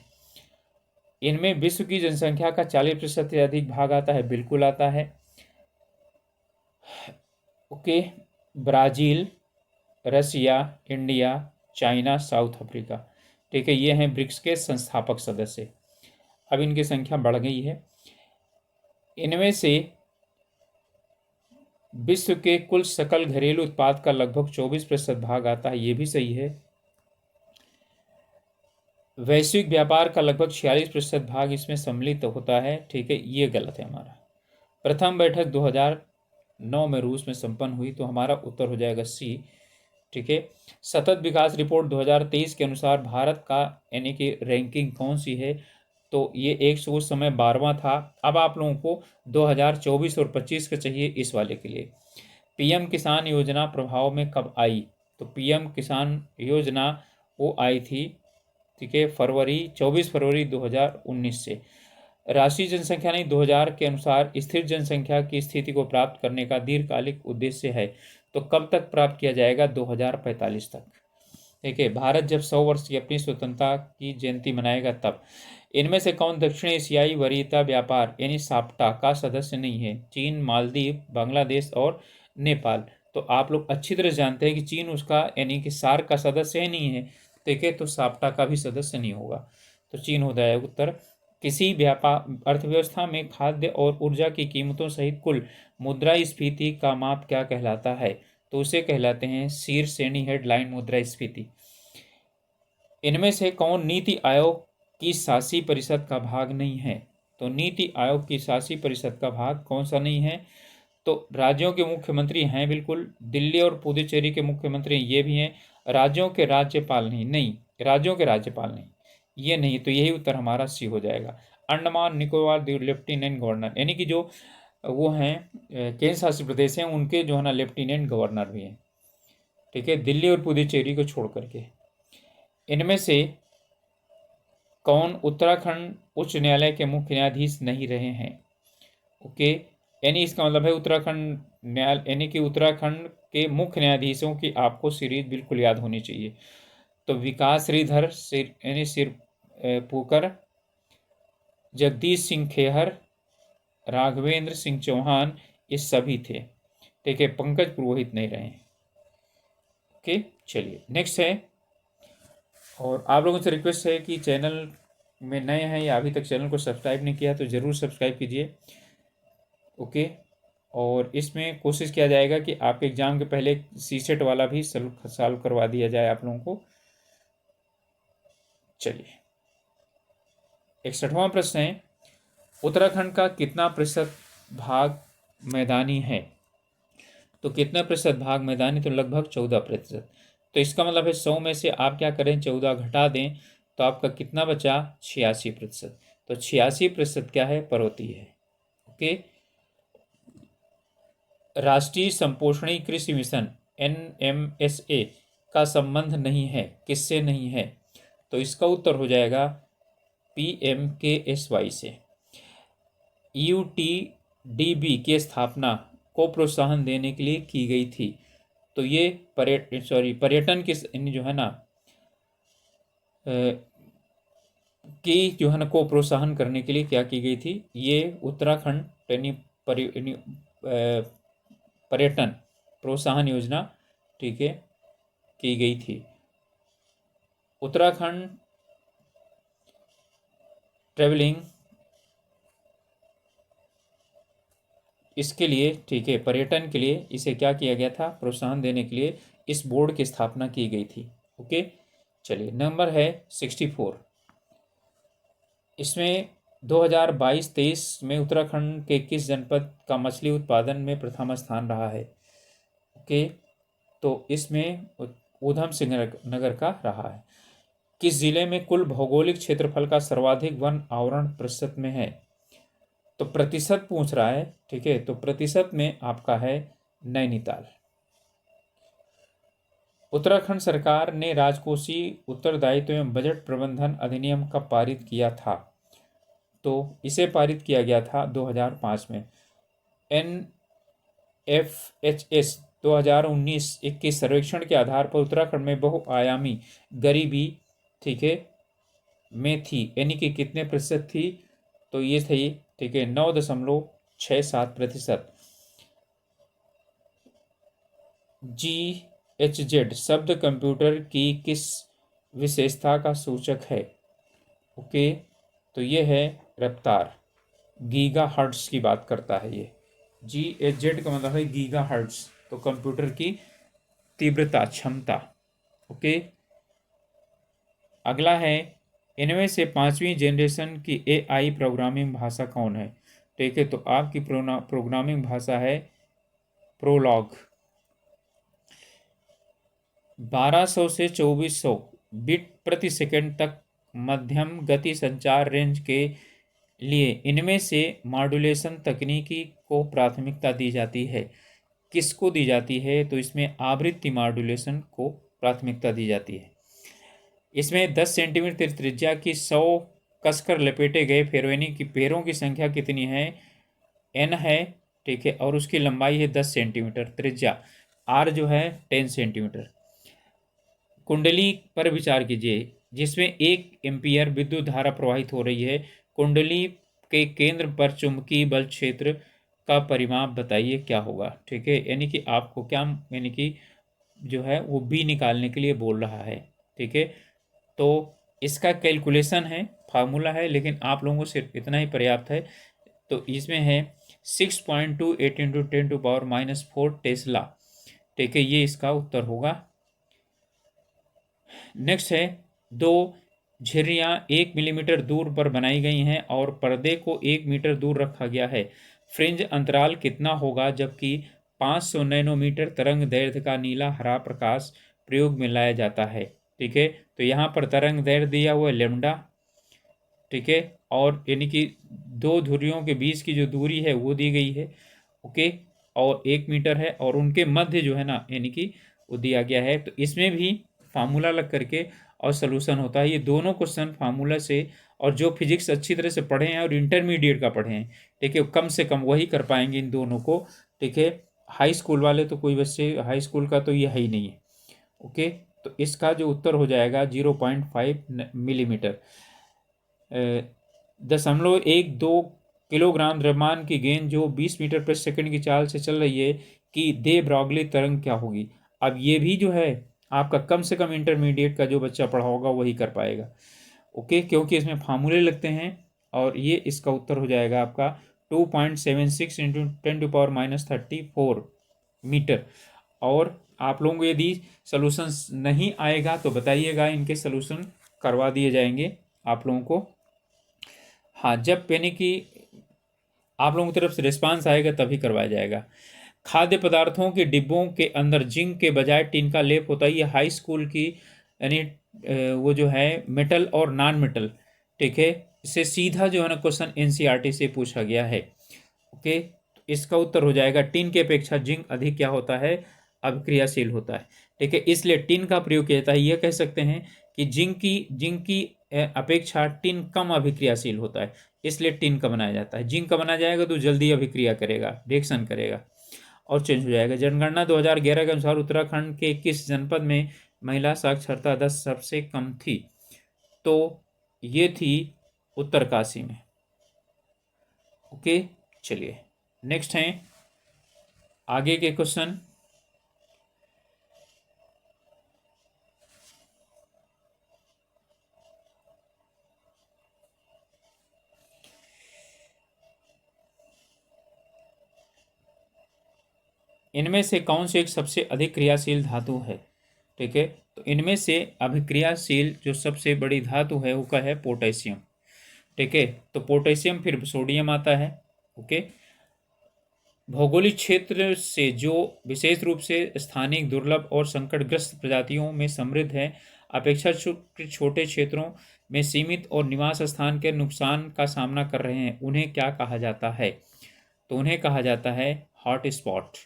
इनमें विश्व की जनसंख्या का 40% से अधिक भाग आता है, बिल्कुल आता है। ओके, ब्राजील, रसिया, इंडिया, चाइना, साउथ अफ्रीका। ठीक है, ये हैं ब्रिक्स के संस्थापक सदस्य। अब इनकी संख्या बढ़ गई है। इनमें से विश्व के कुल सकल घरेलू उत्पाद का लगभग 24% भाग आता है, ये भी सही है। वैश्विक व्यापार का लगभग 46% भाग इसमें सम्मिलित होता है। ठीक है, ये गलत है हमारा। प्रथम बैठक 2009 में रूस में संपन्न हुई, तो हमारा उत्तर हो जाएगा सी। ठीक है, सतत विकास रिपोर्ट 2023 के अनुसार भारत का यानी कि रैंकिंग कौन सी है, तो ये उस समय 12वां था। अब आप लोगों को 2024 और 25 का चाहिए इस वाले के लिए। PM किसान योजना प्रभाव में कब आई, तो PM किसान योजना वो आई थी, ठीक है, 24 फरवरी 2019 से। राष्ट्रीय जनसंख्या नीति 2000 के अनुसार स्थिर जनसंख्या की स्थिति को प्राप्त करने का दीर्घकालिक उद्देश्य है, तो कब तक प्राप्त किया जाएगा, 2045 तक। ठीक है, भारत जब 100 वर्ष की अपनी स्वतंत्रता की जयंती मनाएगा तब। इनमें से कौन दक्षिण एशियाई वरीयता व्यापार यानी साप्टा का सदस्य नहीं है, चीन, मालदीव, बांग्लादेश और नेपाल। तो आप लोग अच्छी तरह जानते हैं कि चीन उसका यानी कि सार्क का सदस्य ही नहीं है। ठीक है, तो साप्टा का भी सदस्य नहीं होगा, तो चीन हो जाएगा उत्तर। किसी व्यापार अर्थव्यवस्था में खाद्य और ऊर्जा की कीमतों सहित कुल मुद्रास्फीति का माप क्या कहलाता है, तो उसे कहलाते हैं शीर्ष श्रेणी हेडलाइन मुद्रास्फीति। इनमें से कौन नीति आयोग की शासी परिषद का भाग नहीं है, तो नीति आयोग की शासी परिषद का भाग कौन सा नहीं है, तो राज्यों के मुख्यमंत्री हैं, बिल्कुल। दिल्ली और पुदुचेरी के मुख्यमंत्री ये भी हैं। राज्यों के राज्यपाल नहीं, नहीं, राज्यों के राज्यपाल नहीं, ये नहीं। तो यही उत्तर हमारा सी हो जाएगा। अंडमान निकोबार द्वीप लेफ्टिनेंट गवर्नर यानी कि जो वो हैं केंद्र शासित प्रदेश हैं, उनके जो है ना लेफ्टिनेंट गवर्नर भी हैं। ठीक है, दिल्ली और पुदुचेरी को छोड़ करके। इनमें से कौन उत्तराखंड उच्च न्यायालय के मुख्य न्यायाधीश नहीं रहे हैं। ओके, यानी इसका मतलब है उत्तराखंड न्यायालय यानी कि उत्तराखंड के मुख्य न्यायाधीशों की आपको सीरीज बिल्कुल याद होनी चाहिए। तो विकास श्रीधर यानी सिर पुकर, जगदीश सिंह खेहर, राघवेंद्र सिंह चौहान, ये सभी थे। ठीक है, पंकज पुरोहित नहीं रहे। ओके, चलिए नेक्स्ट है। और आप लोगों से रिक्वेस्ट है कि चैनल में नए हैं या अभी तक चैनल को सब्सक्राइब नहीं किया तो ज़रूर सब्सक्राइब कीजिए। ओके, और इसमें कोशिश किया जाएगा कि आपके एग्जाम के पहले सीसेट वाला भी सॉल्व करवा दिया जाए आप लोगों को। चलिए 61वां प्रश्न है, उत्तराखंड का कितना प्रतिशत भाग मैदानी है? तो कितना प्रतिशत भाग मैदानी? तो लगभग 14%। तो इसका मतलब है 100 में से आप क्या करें, 14 घटा दें तो आपका कितना बचा, 86%। तो 86% क्या है, पर्वतीय है। ओके। राष्ट्रीय संपोषणी कृषि मिशन NMSA का संबंध नहीं है, किससे नहीं है? तो इसका उत्तर हो जाएगा PMKSY से। UTDB की स्थापना को प्रोत्साहन देने के लिए की गई थी। तो ये पर्यटन की जो है ना की जो है ना को प्रोत्साहन करने के लिए क्या की गई थी, ये उत्तराखंड पर्यटन प्रोत्साहन योजना, ठीक है, की गई थी। उत्तराखंड ट्रेवलिंग इसके लिए, ठीक है, पर्यटन के लिए इसे क्या किया गया था, प्रोत्साहन देने के लिए इस बोर्ड की स्थापना की गई थी। ओके। चलिए नंबर है 64। इसमें 2022-23 में उत्तराखंड के किस जनपद का मछली उत्पादन में प्रथम स्थान रहा है? ओके। तो इसमें ऊधम सिंह नगर का रहा है। किस जिले में कुल भौगोलिक क्षेत्रफल का सर्वाधिक वन आवरण प्रतिशत में है? तो प्रतिशत पूछ रहा है, ठीक है, तो प्रतिशत में आपका है नैनीताल। उत्तराखंड सरकार ने राजकोषीय उत्तरदायित्व एवं बजट प्रबंधन अधिनियम कब पारित किया था? तो इसे पारित किया गया था 2005 में। NFHS 2019-21 सर्वेक्षण के आधार पर उत्तराखंड में बहुआयामी गरीबी, ठीक है, में थी, यानी कि कितने प्रतिशत थी? तो ये थी, ठीक है, 9.67%। GHZ शब्द कंप्यूटर की किस विशेषता का सूचक है? ओके। तो ये है रफ्तार, गीगा हर्ट्ज की बात करता है ये। GHZ का मतलब है गीगा हर्ट्ज, तो कंप्यूटर की तीव्रता, क्षमता। ओके। अगला है, इनमें से 5वीं जनरेशन की AI प्रोग्रामिंग भाषा कौन है? ठीक है, तो आपकी प्रोग्रामिंग भाषा है प्रोलॉग। 1200 से 2400 बिट प्रति सेकंड तक मध्यम गति संचार रेंज के लिए इनमें से मॉड्यूलेशन तकनीकी को प्राथमिकता दी जाती है। किसको दी जाती है? तो इसमें आवृत्ति मॉड्यूलेशन को प्राथमिकता दी जाती है। इसमें 10 सेंटीमीटर त्रिज्या की 100 कसकर लपेटे गए फेरोनी की पैरों की संख्या कितनी है? N है, ठीक है, और उसकी लंबाई है 10 सेंटीमीटर, त्रिज्या R जो है 10 सेंटीमीटर। कुंडली पर विचार कीजिए, जिसमें 1 एम्पियर विद्युत धारा प्रवाहित हो रही है। कुंडली के केंद्र पर चुंबकीय बल क्षेत्र का परिमाप बताइए क्या होगा? ठीक है, यानी कि आपको क्या, यानी कि जो है वो B निकालने के लिए बोल रहा है। ठीक है, तो इसका कैलकुलेशन है, फार्मूला है, लेकिन आप लोगों को सिर्फ इतना ही पर्याप्त है। तो इसमें है 6.28 × 10⁻⁴ टेस्ला। ठीक है, ये इसका उत्तर होगा। नेक्स्ट है, 2 झिर्रियाँ 1 मिलीमीटर दूर पर बनाई गई हैं और पर्दे को 1 मीटर दूर रखा गया है। फ्रिंज अंतराल कितना होगा जबकि 500 नैनोमीटर तरंग दैर्ध्य का नीला हरा प्रकाश प्रयोग में लाया जाता है? ठीक है, तो यहाँ पर तरंग दैर्ध्य दिया हुआ है लैम्डा, ठीक है, और यानी कि 2 धुरियों के बीच की जो दूरी है वो दी गई है। ओके, और 1 मीटर है, और उनके मध्य जो है ना, यानी कि वो दिया गया है। तो इसमें भी फार्मूला लग करके और सोल्यूशन होता है। ये दोनों क्वेश्चन फार्मूला से, और जो फिजिक्स अच्छी तरह से पढ़े हैं और इंटरमीडिएट का पढ़े हैं, ठीक है, कम से कम वही कर पाएंगे इन दोनों को। ठीक है, हाई स्कूल वाले तो कोई बच्चे, हाई स्कूल का तो ये है ही नहीं है। ओके, तो इसका जो उत्तर हो जाएगा 0.5 मिलीमीटर। 0.12 किलोग्राम द्रव्यमान की गेंद जो 20 मीटर प्रति सेकंड की चाल से चल रही है कि दे ब्रॉगली तरंग क्या होगी? अब ये भी जो है आपका कम से कम इंटरमीडिएट का जो बच्चा पढ़ा होगा वही कर पाएगा। ओके, क्योंकि इसमें फार्मूले लगते हैं, और ये इसका उत्तर हो जाएगा आपका 2.76 इंटू 10⁻⁻34 मीटर। और आप लोगों को यदि सॉल्यूशंस नहीं आएगा तो बताइएगा, इनके सॉल्यूशन करवा दिए जाएंगे आप लोगों को। हाँ, जब यानी कि आप लोगों की तरफ से रिस्पांस आएगा तभी करवाया जाएगा। खाद्य पदार्थों के डिब्बों के अंदर जिंक के बजाय टिन का लेप होता है। ये हाई स्कूल की यानी वो जो है मेटल और नॉन मेटल, ठीक है, इससे सीधा जो है ना क्वेश्चन एनसीईआरटी से पूछा गया है। ओके, इसका उत्तर हो जाएगा टिन की अपेक्षा जिंक अधिक क्या होता है, अभिक्रियाशील होता है। ठीक है, इसलिए टिन का प्रयोग किया जाता है। यह कह सकते हैं कि जिंक की अपेक्षा टिन कम अभिक्रियाशील होता है, इसलिए टिन का बनाया जाता है। जिंक का बनाया जाएगा तो जल्दी अभिक्रिया करेगा, रिएक्शन करेगा और चेंज हो जाएगा। जनगणना 2011 के अनुसार उत्तराखंड के किस जनपद में महिला साक्षरता दर सबसे कम थी? तो ये थी उत्तरकाशी में। ओके, चलिए नेक्स्ट हैं आगे के क्वेश्चन। इनमें से कौन से एक सबसे अधिक क्रियाशील धातु है? ठीक है, तो इनमें से अभिक्रियाशील जो सबसे बड़ी धातु है वो क्या है? पोटेशियम। ठीक है, तो पोटेशियम फिर सोडियम आता है। ओके, भौगोलिक क्षेत्र से जो विशेष रूप से स्थानिक दुर्लभ और संकटग्रस्त प्रजातियों में समृद्ध है, अपेक्षाकृत छोटे क्षेत्रों में सीमित और निवास स्थान के नुकसान का सामना कर रहे हैं, उन्हें क्या कहा जाता है? तो उन्हें कहा जाता है हॉट स्पॉट।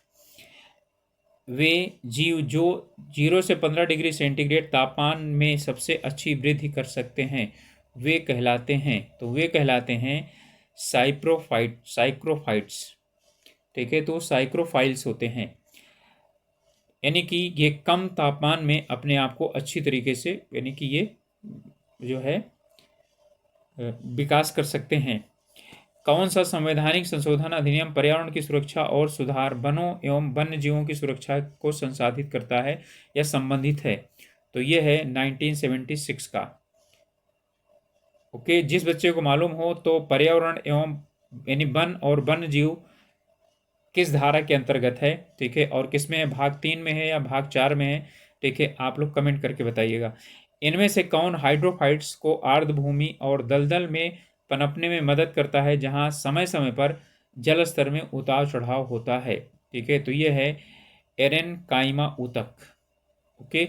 वे जीव जो 0 से 15 डिग्री सेंटीग्रेड तापमान में सबसे अच्छी वृद्धि कर सकते हैं वे कहलाते हैं, तो वे कहलाते हैं साइक्रोफाइट्स। ठीक है, तो साइक्रोफाइल्स होते हैं, यानी कि ये कम तापमान में अपने आप को अच्छी तरीके से यानी कि ये जो है विकास कर सकते हैं। कौन सा संवैधानिक संशोधन अधिनियम पर्यावरण की सुरक्षा और सुधार, वनों एवं वन्य जीवों की सुरक्षा को संसाधित करता है या संबंधित है? तो ये है 1976 का। ओके, जिस बच्चे को मालूम हो तो पर्यावरण एवं यानी वन और वन्य जीव किस धारा के अंतर्गत है, ठीक है, और किस में है, भाग 3 में है या भाग 4 में है? ठीक है, आप लोग कमेंट करके बताइएगा। इनमें से कौन हाइड्रोफाइट्स को आर्द्र भूमि और दलदल में पनपने में मदद करता है जहां समय समय पर जल स्तर में उतार चढ़ाव होता है? ठीक है, तो ये है एरेनकाइमा ऊतक। ओके,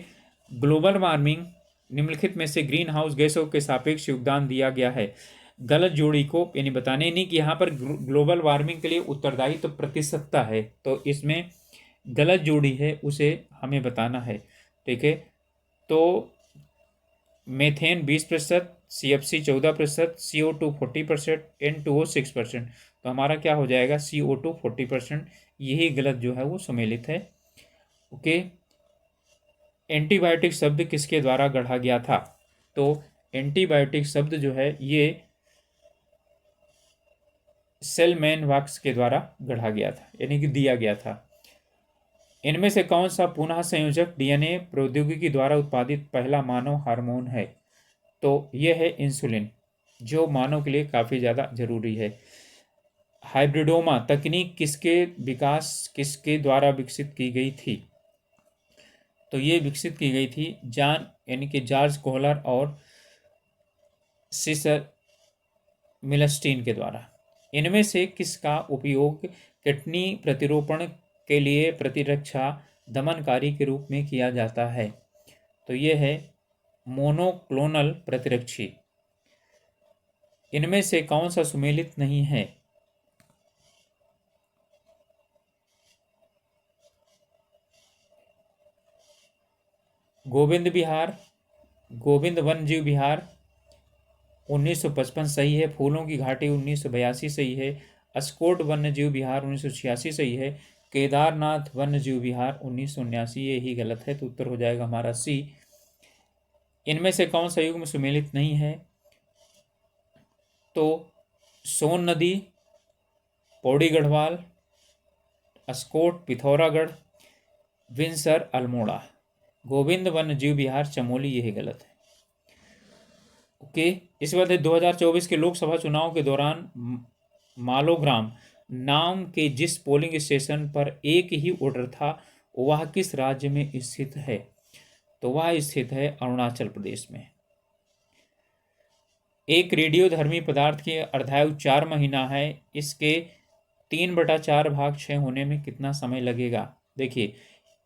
ग्लोबल वार्मिंग निम्नलिखित में से ग्रीन हाउस गैसों के सापेक्ष योगदान दिया गया है। गलत जोड़ी को यानी बताने नहीं कि यहाँ पर ग्लोबल वार्मिंग के लिए उत्तरदायी तो प्रतिशतता है, तो इसमें गलत जोड़ी है उसे हमें बताना है। ठीक है, तो मेथेन 20%, CFC 14%, CO2 40%, N2O 6%। तो हमारा क्या हो जाएगा? CO2 40%। यही गलत जो है वो सम्मिलित है। ओके, एंटीबायोटिक शब्द किसके द्वारा गढ़ा गया था? तो एंटीबायोटिक शब्द जो है ये सेलमैन वाक्स के द्वारा गढ़ा गया था, यानी कि दिया गया था। इनमें से कौन सा पुनः संयोजक DNA प्रौद्योगिकी द्वारा उत्पादित पहला मानव हार्मोन है? तो यह है इंसुलिन, जो मानव के लिए काफ़ी ज़्यादा जरूरी है। हाइब्रिडोमा तकनीक किसके द्वारा विकसित की गई थी? तो ये विकसित की गई थी यानी कि जॉर्ज कोहलर और सीसर मिलस्टीन के द्वारा। इनमें से किसका उपयोग किडनी प्रतिरोपण के लिए प्रतिरक्षा दमनकारी के रूप में किया जाता है? तो यह है मोनोक्लोनल प्रतिरक्षी। इनमें से कौन सा सुमेलित नहीं है? गोविंद विहार, गोविंद वन्यजीव विहार 1955 सही है। फूलों की घाटी 1982 सही है। अस्कोट वन्यजीव विहार 1986 सही है। केदारनाथ वन्यजीव विहार 1979, ये ही गलत है, तो उत्तर हो जाएगा हमारा सी। इनमें से कौन सा युग्म सुमेलित नहीं है? तो सोन नदी, पौड़ी गढ़वाल, अस्कोट पिथौरागढ़, विंसर अल्मोड़ा। गोविंद वन्यजीव विहार चमोली, यही गलत है। ओके, इसके बाद 2024 के लोकसभा चुनाव के दौरान मालोग्राम नाम के जिस पोलिंग स्टेशन पर एक ही वोटर था वह किस राज्य में स्थित है? तो वह स्थित है अरुणाचल प्रदेश में। एक रेडियोधर्मी पदार्थ की अर्धायु 4 महीना है, इसके 3/4 भाग क्षय होने में कितना समय लगेगा? देखिए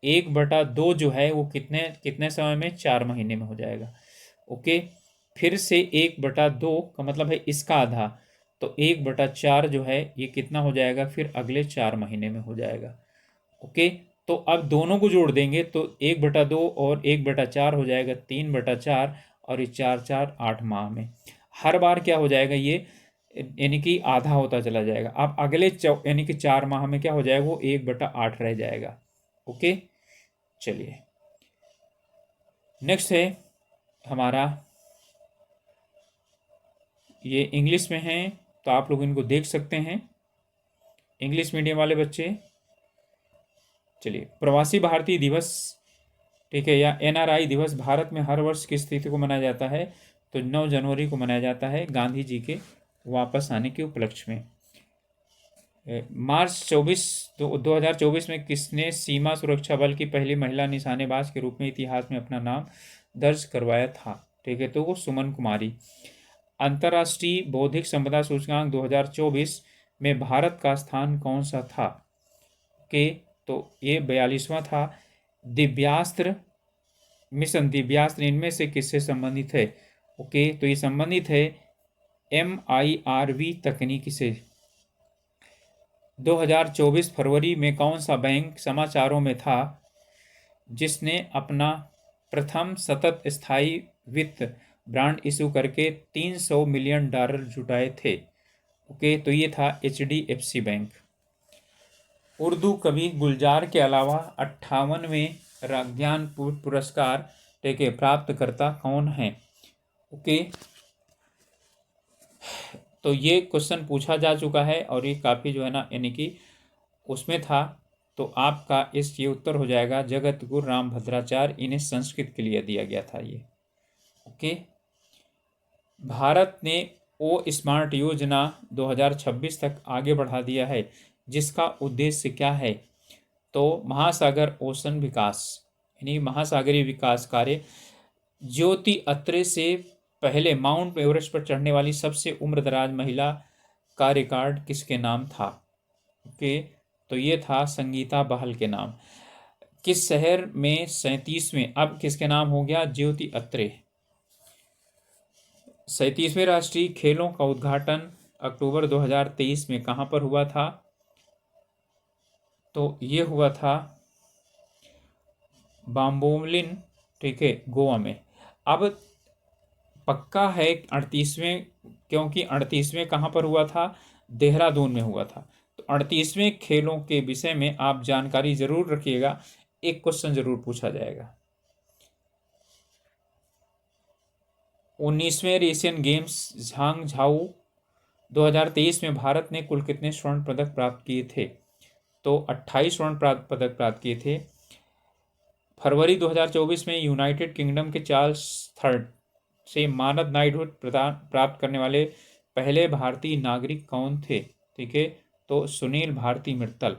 1/2 जो है वो कितने कितने समय में? 4 महीने में हो जाएगा। ओके, फिर से 1/2 का मतलब है इसका आधा, तो 1/4 जो है ये कितना हो जाएगा? फिर अगले 4 महीने में हो जाएगा। ओके, तो अब दोनों को जोड़ देंगे तो 1/2 और 1/4 हो जाएगा 3/4, और ये 4 8 माह में हर बार क्या हो जाएगा? ये यानी कि आधा होता चला जाएगा। अब अगले यानी कि 4 माह में क्या हो जाएगा? वो 1/8 रह जाएगा। ओके, चलिए नेक्स्ट है हमारा, ये इंग्लिश में है तो आप लोग इनको देख सकते हैं, इंग्लिश मीडियम वाले बच्चे। चलिए, प्रवासी भारतीय दिवस, ठीक है, या एनआरआई दिवस भारत में हर वर्ष किस तिथि को मनाया जाता है? तो 9 जनवरी को मनाया जाता है, गांधी जी के वापस आने के उपलक्ष्य में। मार्च 24 2024 में किसने सीमा सुरक्षा बल की पहली महिला निशानेबाज के रूप में इतिहास में अपना नाम दर्ज करवाया था? ठीक है, तो वो सुमन कुमारी। अंतर्राष्ट्रीय बौद्धिक संपदा सूचकांक 2024 में भारत का स्थान कौन सा था? के तो ये 42वां था। दिव्यास्त्र मिशन, दिव्यास्त्र इनमें से किससे संबंधित है? ओके, तो ये संबंधित है MIRV तकनीक से। 2024 फरवरी में कौन सा बैंक समाचारों में था जिसने अपना प्रथम सतत स्थायी वित्त ब्रांड इशू करके $300 मिलियन जुटाए थे? ओके, तो ये था HDFC बैंक। उर्दू कवि गुलजार के अलावा 58वें ज्ञान पुरस्कार के प्राप्तकर्ता कौन है? ओके, तो ये क्वेश्चन पूछा जा चुका है और ये काफ़ी जो है ना यानी कि उसमें था, तो आपका ये उत्तर हो जाएगा जगत गुरु राम भद्राचार्य, इन्हें संस्कृत के लिए दिया गया था ये। ओके, भारत ने ओ स्मार्ट योजना 2026 तक आगे बढ़ा दिया है, जिसका उद्देश्य क्या है? तो महासागर ओशन विकास यानी महासागरीय विकास कार्य। ज्योति अत्रे से पहले माउंट एवरेस्ट पर चढ़ने वाली सबसे उम्रदराज महिला का रिकॉर्ड किसके नाम था? ओके, तो ये था संगीता बहल के नाम। किस शहर में 37वें, अब किसके नाम हो गया? ज्योति अत्रे। 37वें राष्ट्रीय खेलों का उद्घाटन अक्टूबर 2023 में कहाँ पर हुआ था? तो ये हुआ था बाम्बोलिम, ठीक है, गोवा में। अब पक्का है 38वें, क्योंकि 38वें कहाँ पर हुआ था? देहरादून में हुआ था। तो 38वें खेलों के विषय में आप जानकारी जरूर रखिएगा, एक क्वेश्चन जरूर पूछा जाएगा। 19वें एशियन गेम्स झांगझाऊ 2023 में भारत ने कुल कितने स्वर्ण पदक प्राप्त किए थे? तो 28 स्वर्ण पदक प्राप्त किए थे। फरवरी 2024 में यूनाइटेड किंगडम के चार्ल्स थर्ड से मानद नाइटहुड प्राप्त करने वाले पहले भारतीय नागरिक कौन थे? ठीक है, तो सुनील भारती मित्तल।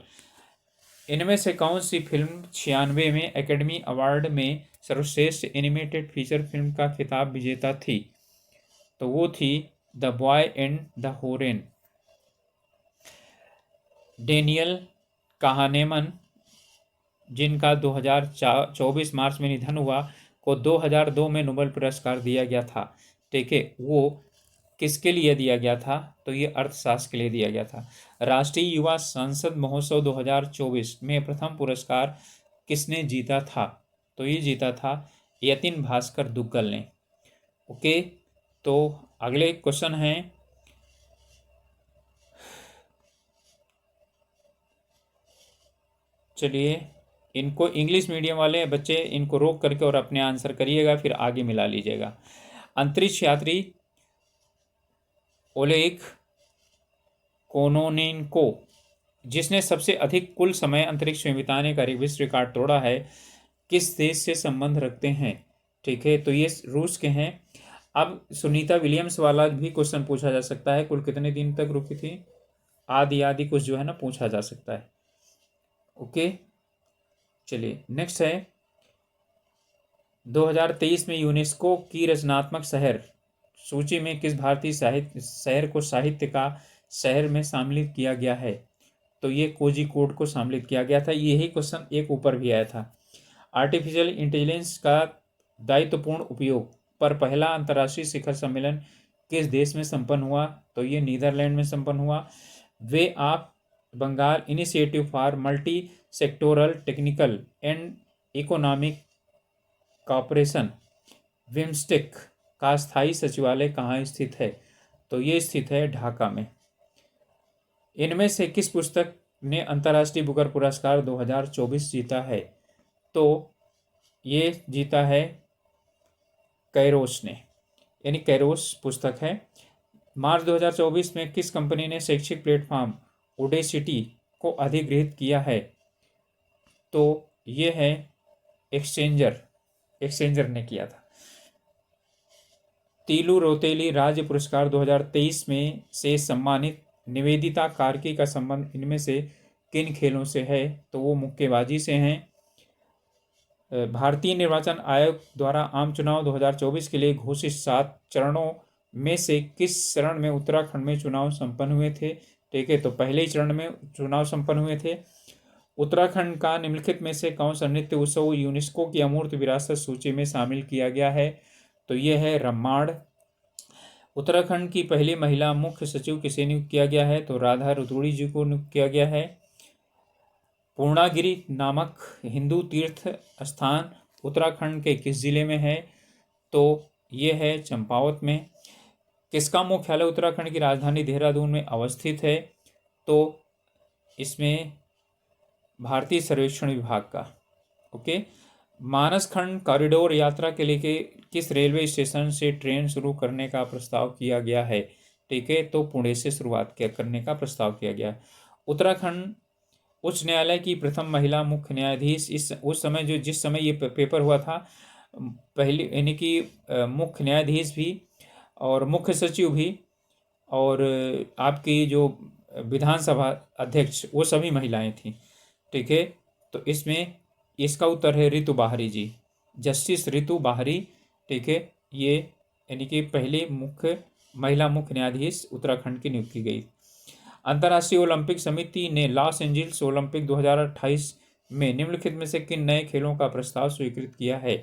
इनमें से कौन सी फिल्म 96 में एकेडमी अवार्ड में सर्वश्रेष्ठ एनिमेटेड फीचर फिल्म का खिताब विजेता थी? तो वो थी the boy and the heron. Daniel Kahneman, जिनका 2024 मार्च में निधन हुआ, को 2002 में नोबेल पुरस्कार दिया गया था। ठीक है, वो किसके लिए दिया गया था? तो ये अर्थशास्त्र के लिए दिया गया था। राष्ट्रीय युवा संसद महोत्सव 2024 में प्रथम पुरस्कार किसने जीता था? तो ये जीता था यतिन भास्कर दुग्गल ने। ओके, तो अगले क्वेश्चन है, चलिए इनको इंग्लिश मीडियम वाले बच्चे इनको रोक करके और अपने आंसर करिएगा, फिर आगे मिला लीजिएगा। अंतरिक्ष यात्री ओलेग कोनोनेन्को, जिसने सबसे अधिक कुल समय अंतरिक्ष में बिताने का विश्व रिकॉर्ड तोड़ा है, किस देश से संबंध रखते हैं? ठीक है, तो ये रूस के हैं। अब सुनीता विलियम्स वाला भी क्वेश्चन पूछा जा सकता है, कुल कितने दिन तक रुकी थी? आदि आदि कुछ जो है ना पूछा जा सकता है। ओके, चलिए नेक्स्ट है 2023 में यूनेस्को की रचनात्मक शहर सूची में किस भारतीय साहित्य शहर को साहित्य का शहर में शामिल किया गया है? तो ये कोझिकोड को शामिल किया गया था। यही क्वेश्चन एक ऊपर भी आया था। आर्टिफिशियल इंटेलिजेंस का दायित्वपूर्ण उपयोग पर पहला अंतर्राष्ट्रीय शिखर सम्मेलन किस देश में संपन्न हुआ? तो ये नीदरलैंड में संपन्न हुआ। Bay of Bengal initiative for multi sectoral technical and economic cooperation BIMSTEC का स्थायी सचिवालय कहाँ स्थित है? तो ये स्थित है ढाका में। इनमें से किस पुस्तक ने अंतर्राष्ट्रीय बुकर पुरस्कार 2024 जीता है? तो ये जीता है कैरोस ने, यानी कैरोस पुस्तक है। मार्च 2024 में किस कंपनी ने शैक्षिक प्लेटफॉर्म ओडेसिटी को अधिग्रहित किया है? तो ये है एक्सचेंजर ने किया था। तीलू रोतेली राज्य पुरस्कार 2023 में से सम्मानित निवेदिता कार्की का संबंध इनमें से किन खेलों से है? तो वो मुक्केबाजी से हैं। भारतीय निर्वाचन आयोग द्वारा आम चुनाव 2024 के लिए घोषित 7 चरणों में से किस चरण में उत्तराखंड में चुनाव संपन्न हुए थे? ठीक है, तो पहले ही चरण में चुनाव संपन्न हुए थे। उत्तराखंड का निम्नलिखित में से कौन सा नृत्य उत्सव यूनेस्को की अमूर्त विरासत सूची में शामिल किया गया है? तो यह है रम्माड़। उत्तराखंड की पहली महिला मुख्य सचिव किसे नियुक्त किया गया है? तो राधा रुतूड़ी जी को नियुक्त किया गया है। पूर्णागिरि नामक हिंदू तीर्थ स्थान उत्तराखंड के किस जिले में है? तो ये है चंपावत में। किसका मुख्यालय उत्तराखंड की राजधानी देहरादून में अवस्थित है? तो इसमें भारतीय सर्वेक्षण विभाग का। ओके, मानसखंड कॉरिडोर यात्रा के लिए किस रेलवे स्टेशन से ट्रेन शुरू करने का प्रस्ताव किया गया है? ठीक है, तो पुणे से शुरुआत करने का प्रस्ताव किया गया। उत्तराखंड उच्च न्यायालय की प्रथम महिला मुख्य न्यायाधीश उस समय जिस समय ये पेपर हुआ था, पहली यानी कि मुख्य न्यायाधीश भी और मुख्य सचिव भी और आपकी जो विधानसभा अध्यक्ष वो सभी महिलाएं थीं। ठीक है, तो इसमें इसका उत्तर है रितु बाहरी जी, जस्टिस रितु बाहरी। ठीक है, ये यानी कि पहली महिला मुख्य न्यायाधीश उत्तराखंड की नियुक्ति की गई। अंतर्राष्ट्रीय ओलंपिक समिति ने लॉस एंजिल्स ओलंपिक 2028 में निम्नलिखित में से किन नए खेलों का प्रस्ताव स्वीकृत किया है?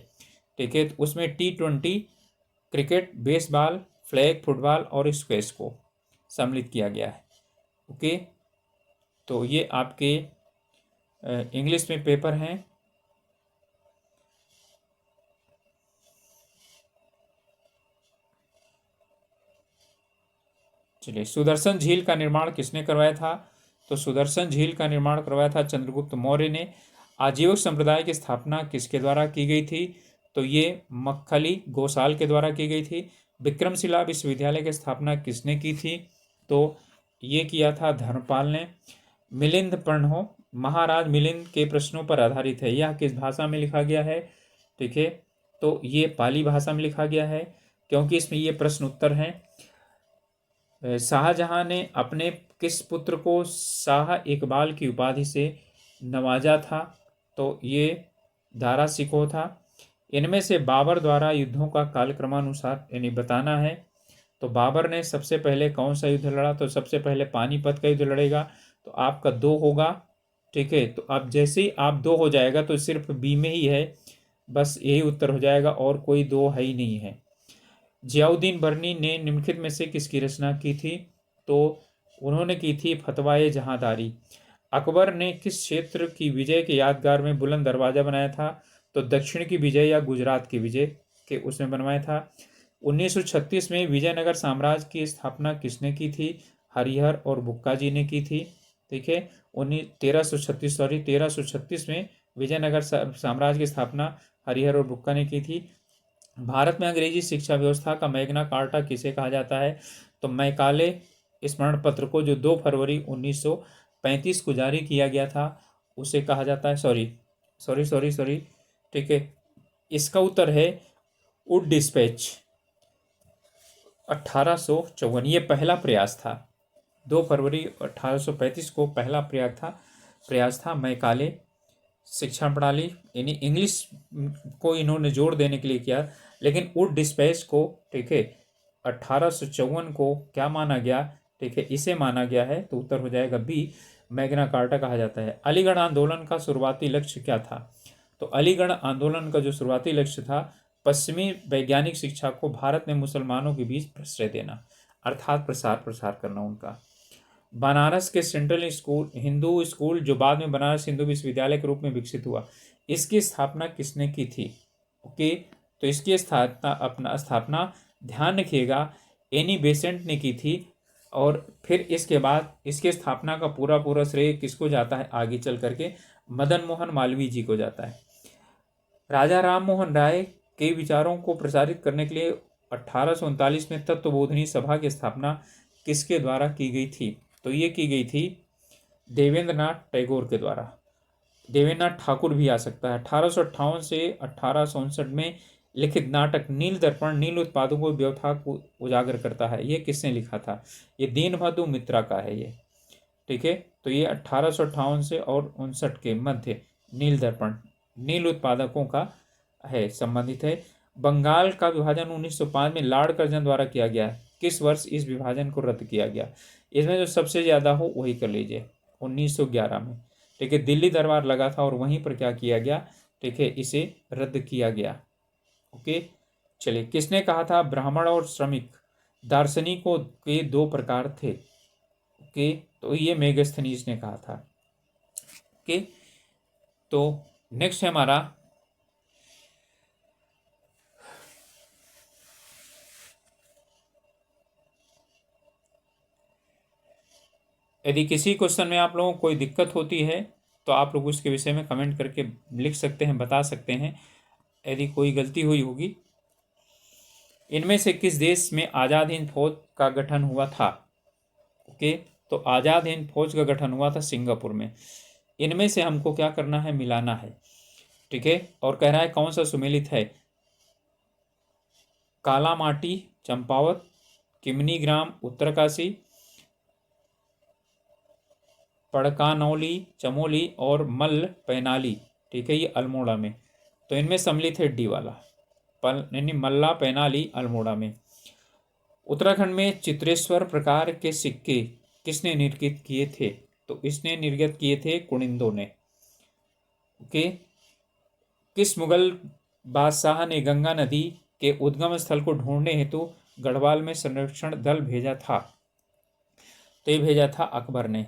ठीक है, तो उसमें T20 cricket, baseball, flag football और स्क्वैश को सम्मिलित किया गया है। ओके, तो ये आपके इंग्लिश में पेपर हैं। चलिए, सुदर्शन झील का निर्माण किसने करवाया था? तो सुदर्शन झील का निर्माण करवाया था चंद्रगुप्त मौर्य ने। आजीविक संप्रदाय की स्थापना किसके द्वारा की गई थी? तो ये मक्खली गोसाल के द्वारा की गई थी। विक्रमशिला विश्वविद्यालय की स्थापना किसने की थी? तो ये किया था धर्मपाल ने। मिलिंद पढ़ो महाराज मिलिंद के प्रश्नों पर आधारित है। यह किस भाषा में लिखा गया है? ठीक है, तो ये पाली भाषा में लिखा गया है, क्योंकि इसमें ये प्रश्न उत्तर हैं। शाहजहां ने अपने किस पुत्र को शाह इकबाल की उपाधि से नवाजा था? तो ये दारा शिकोह था। इनमें से बाबर द्वारा युद्धों का कालक्रमानुसार यानी बताना है। तो बाबर ने सबसे पहले कौन सा युद्ध लड़ा? तो सबसे पहले पानीपत का युद्ध लड़ेगा, तो आपका 2 होगा। ठीक है, तो अब जैसे ही आप 2 हो जाएगा तो सिर्फ बी में ही है, बस यही उत्तर हो जाएगा और कोई 2 है ही नहीं है। जियाउद्दीन बर्नी ने निम्नलिखित में से किसकी रचना की थी? तो उन्होंने की थी फतवाए जहांदारी। अकबर ने किस क्षेत्र की विजय के यादगार में बुलंद दरवाजा बनाया था? तो दक्षिण की विजय या गुजरात की विजय के उसमें बनवाया था। 1936 में विजयनगर साम्राज्य की स्थापना किसने की थी? हरिहर और बुक्का जी ने की थी। ठीक है, 1336 में विजयनगर साम्राज्य की स्थापना हरिहर और बुक्का ने की थी। भारत में अंग्रेजी शिक्षा व्यवस्था का मैग्ना कार्टा किसे कहा जाता है? तो मैकाले स्मरण पत्र को जो 2 फरवरी 1935 को जारी किया गया था उसे कहा जाता है। सॉरी। ठीक है, इसका उत्तर है वुड डिस्पैच 1854। ये पहला प्रयास था। 2 फरवरी 1835 को पहला प्रयास था मैकाले शिक्षा प्रणाली यानी इंग्लिश को इन्होंने जोड़ देने के लिए किया, लेकिन वुड डिस्पैच को, ठीक है, 1854 को क्या माना गया, ठीक है, इसे माना गया है। तो उत्तर हो जाएगा बी, मैग्ना कार्टा कहा जाता है। अलीगढ़ आंदोलन का शुरुआती लक्ष्य क्या था? तो अलीगढ़ आंदोलन का जो शुरुआती लक्ष्य था, पश्चिमी वैज्ञानिक शिक्षा को भारत में मुसलमानों के बीच प्रश्रय देना, अर्थात प्रसार करना उनका। बनारस के सेंट्रल स्कूल हिंदू स्कूल जो बाद में बनारस हिंदू विश्वविद्यालय के रूप में विकसित हुआ, इसकी स्थापना किसने की थी? ओके, तो इसकी स्थापना ध्यान रखिएगा एनी बेसेंट ने की थी। और फिर इसके बाद इसके स्थापना का पूरा श्रेय किसको जाता है? आगे चल करके मदन मोहन मालवीय जी को जाता है। राजा राम मोहन राय के विचारों को प्रसारित करने के लिए 1839 में तत्वबोधिनी सभा की स्थापना किसके द्वारा की गई थी? तो ये की गई थी देवेंद्रनाथ टैगोर के द्वारा। देवेंद्रनाथ ठाकुर भी आ सकता है। 1858 से 1859 में लिखित नाटक नील दर्पण नील उत्पादों को व्यवथा को उजागर करता है। ये किसने लिखा था? ये दीनबंधु मित्रा का है ये, ठीक है। तो ये 1858 से और 59 के मध्य नील दर्पण नील उत्पादकों का है, संबंधित है। बंगाल का विभाजन 1905 में लॉर्ड कर्जन द्वारा किया गया है। किस वर्ष इस विभाजन को रद्द किया गया? इसमें जो सबसे ज़्यादा हो वही कर लीजिए, 1911 में, ठीक है। दिल्ली दरबार लगा था और वहीं पर क्या किया गया, ठीक है, इसे रद्द किया गया। ओके, चलिए, किसने कहा था ब्राह्मण और श्रमिक दार्शनिकों के 2 प्रकार थे? ओके, तो ये मेगस्थनीज ने कहा था। ओके, तो नेक्स्ट है हमारा यदि किसी क्वेश्चन में आप लोगों को कोई दिक्कत होती है तो आप लोग उसके विषय में कमेंट करके लिख सकते हैं, बता सकते हैं यदि कोई गलती हुई होगी। इनमें से किस देश में आज़ाद हिंद फौज का गठन हुआ था? ओके, तो आज़ाद हिंद फौज का गठन हुआ था सिंगापुर में। इनमें से हमको क्या करना है? मिलाना है, ठीक है। और कह रहा है कौन सा सुमेलित है? कालामाटी चंपावत, किमनीग्राम उत्तरकाशी, पड़कानौली चमोली और मल्ल पैनाली, ठीक है, ये अल्मोड़ा में। तो इनमें सम्मिलित है डी वाला, यानी मल्ला पैनाली अल्मोड़ा में। उत्तराखंड में चित्रेश्वर प्रकार के सिक्के किसने निर्मित किए थे? तो इसने निर्गत किए थे कुनिंदो ने। ओके, किस मुगल बादशाह ने गंगा नदी के उद्गम स्थल को ढूंढने हेतु गढ़वाल में संरक्षण दल भेजा था? तो ये भेजा था अकबर ने।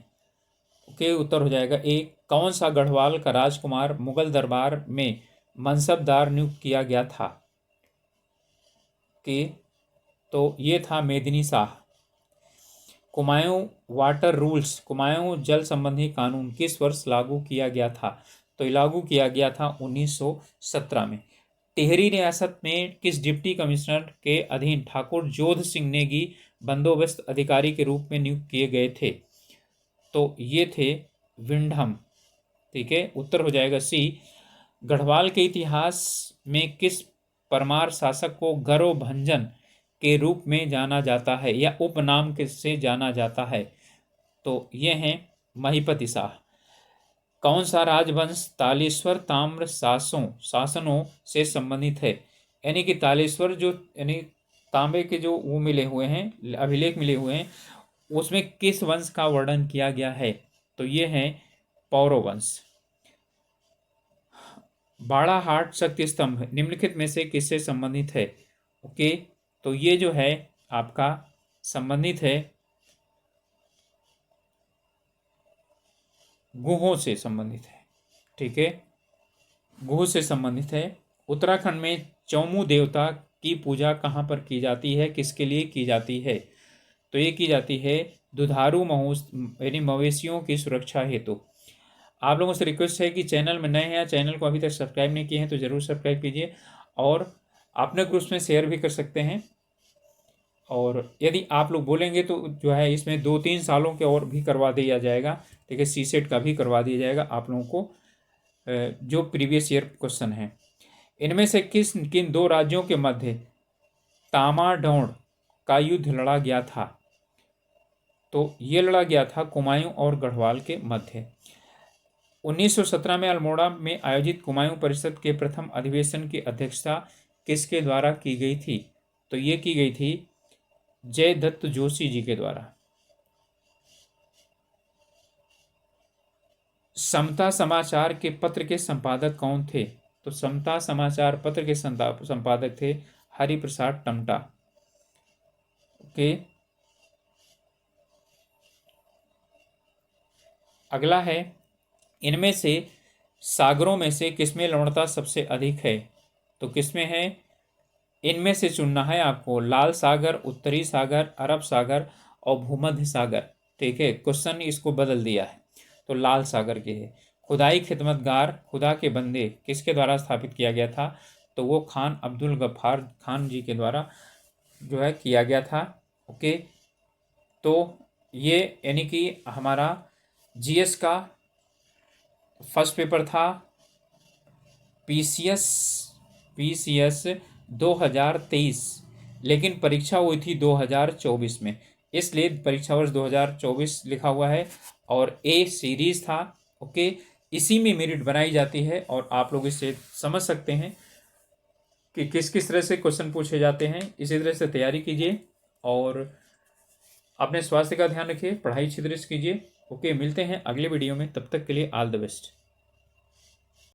ओके, उत्तर हो जाएगा ए। कौन सा गढ़वाल का राजकुमार मुगल दरबार में मनसबदार नियुक्त किया गया था? ओके, तो ये था मेदिनी शाह। कुमायूं वाटर रूल्स, कुमायूं जल संबंधी कानून किस वर्ष लागू किया गया था? तो ये लागू किया गया था 1917 में। टिहरी रियासत में किस डिप्टी कमिश्नर के अधीन ठाकुर जोध सिंह नेगी बंदोबस्त अधिकारी के रूप में नियुक्त किए गए थे? तो ये थे विंडहम, ठीक है। उत्तर हो जाएगा सी। गढ़वाल के इतिहास में किस परमार शासक को गरो भंजन के रूप में जाना जाता है या उपनाम से जाना जाता है? तो ये हैं महीपति शाह। कौन सा राजवंश तालेश्वर ताम्र शासनों से संबंधित है? यानी कि तालेश्वर जो यानी तांबे के जो वो मिले हुए हैं, अभिलेख मिले हुए हैं, उसमें किस वंश का वर्णन किया गया है? तो ये है पौरव वंश। बाड़ाहाट शक्ति स्तंभ निम्नलिखित में से किससे संबंधित है? ओके, तो ये जो है आपका संबंधित है गुहों से संबंधित है, ठीक है, गुह से संबंधित है। उत्तराखंड में चौमू देवता की पूजा कहाँ पर की जाती है, किसके लिए की जाती है? तो ये की जाती है दुधारू यानी मवेशियों की सुरक्षा हेतु। आप लोगों से रिक्वेस्ट है कि चैनल में नए हैं या चैनल को अभी तक सब्सक्राइब नहीं किए हैं तो ज़रूर सब्सक्राइब कीजिए और अपने ग्रुप्स में शेयर भी कर सकते हैं। और यदि आप लोग बोलेंगे तो जो है इसमें 2-3 सालों के और भी करवा दिया जाएगा, ठीक है, सीसेट का भी करवा दिया जाएगा आप लोगों को, जो प्रीवियस ईयर क्वेश्चन है। इनमें से किन 2 राज्यों के मध्य तामाडौड़ का युद्ध लड़ा गया था? तो ये लड़ा गया था कुमायूं और गढ़वाल के मध्य। 1917 में अल्मोड़ा में आयोजित कुमायूं परिषद के प्रथम अधिवेशन की अध्यक्षता किसके द्वारा की गई थी? तो ये की गई थी जयदत्त जोशी जी के द्वारा। समता समाचार के पत्र के संपादक कौन थे? तो समता समाचार पत्र के संपादक थे हरिप्रसाद टमटा। ओके, अगला है, इनमें से सागरों में से किसमें लवणता सबसे अधिक है? तो किसमें है? इनमें से चुनना है आपको, लाल सागर, उत्तरी सागर, अरब सागर और भूमध्य सागर। ठीक है, क्वेश्चन इसको बदल दिया है, तो लाल सागर के है। खुदाई खिदमतगार खुदा के बंदे किसके द्वारा स्थापित किया गया था? तो वो खान अब्दुल गफ्फार खान जी के द्वारा जो है किया गया था। ओके, तो ये यानी कि हमारा जीएस का फर्स्ट पेपर था पीसीएस 2023, लेकिन परीक्षा हुई थी 2024 में, इसलिए परीक्षा वर्ष 2024 लिखा हुआ है और ए सीरीज था। ओके, इसी में मेरिट बनाई जाती है और आप लोग इससे समझ सकते हैं कि किस किस तरह से क्वेश्चन पूछे जाते हैं। इसी तरह से तैयारी कीजिए और अपने स्वास्थ्य का ध्यान रखिए, पढ़ाई अच्छी तरह से कीजिए। ओके, मिलते हैं अगले वीडियो में, तब तक के लिए ऑल द बेस्ट।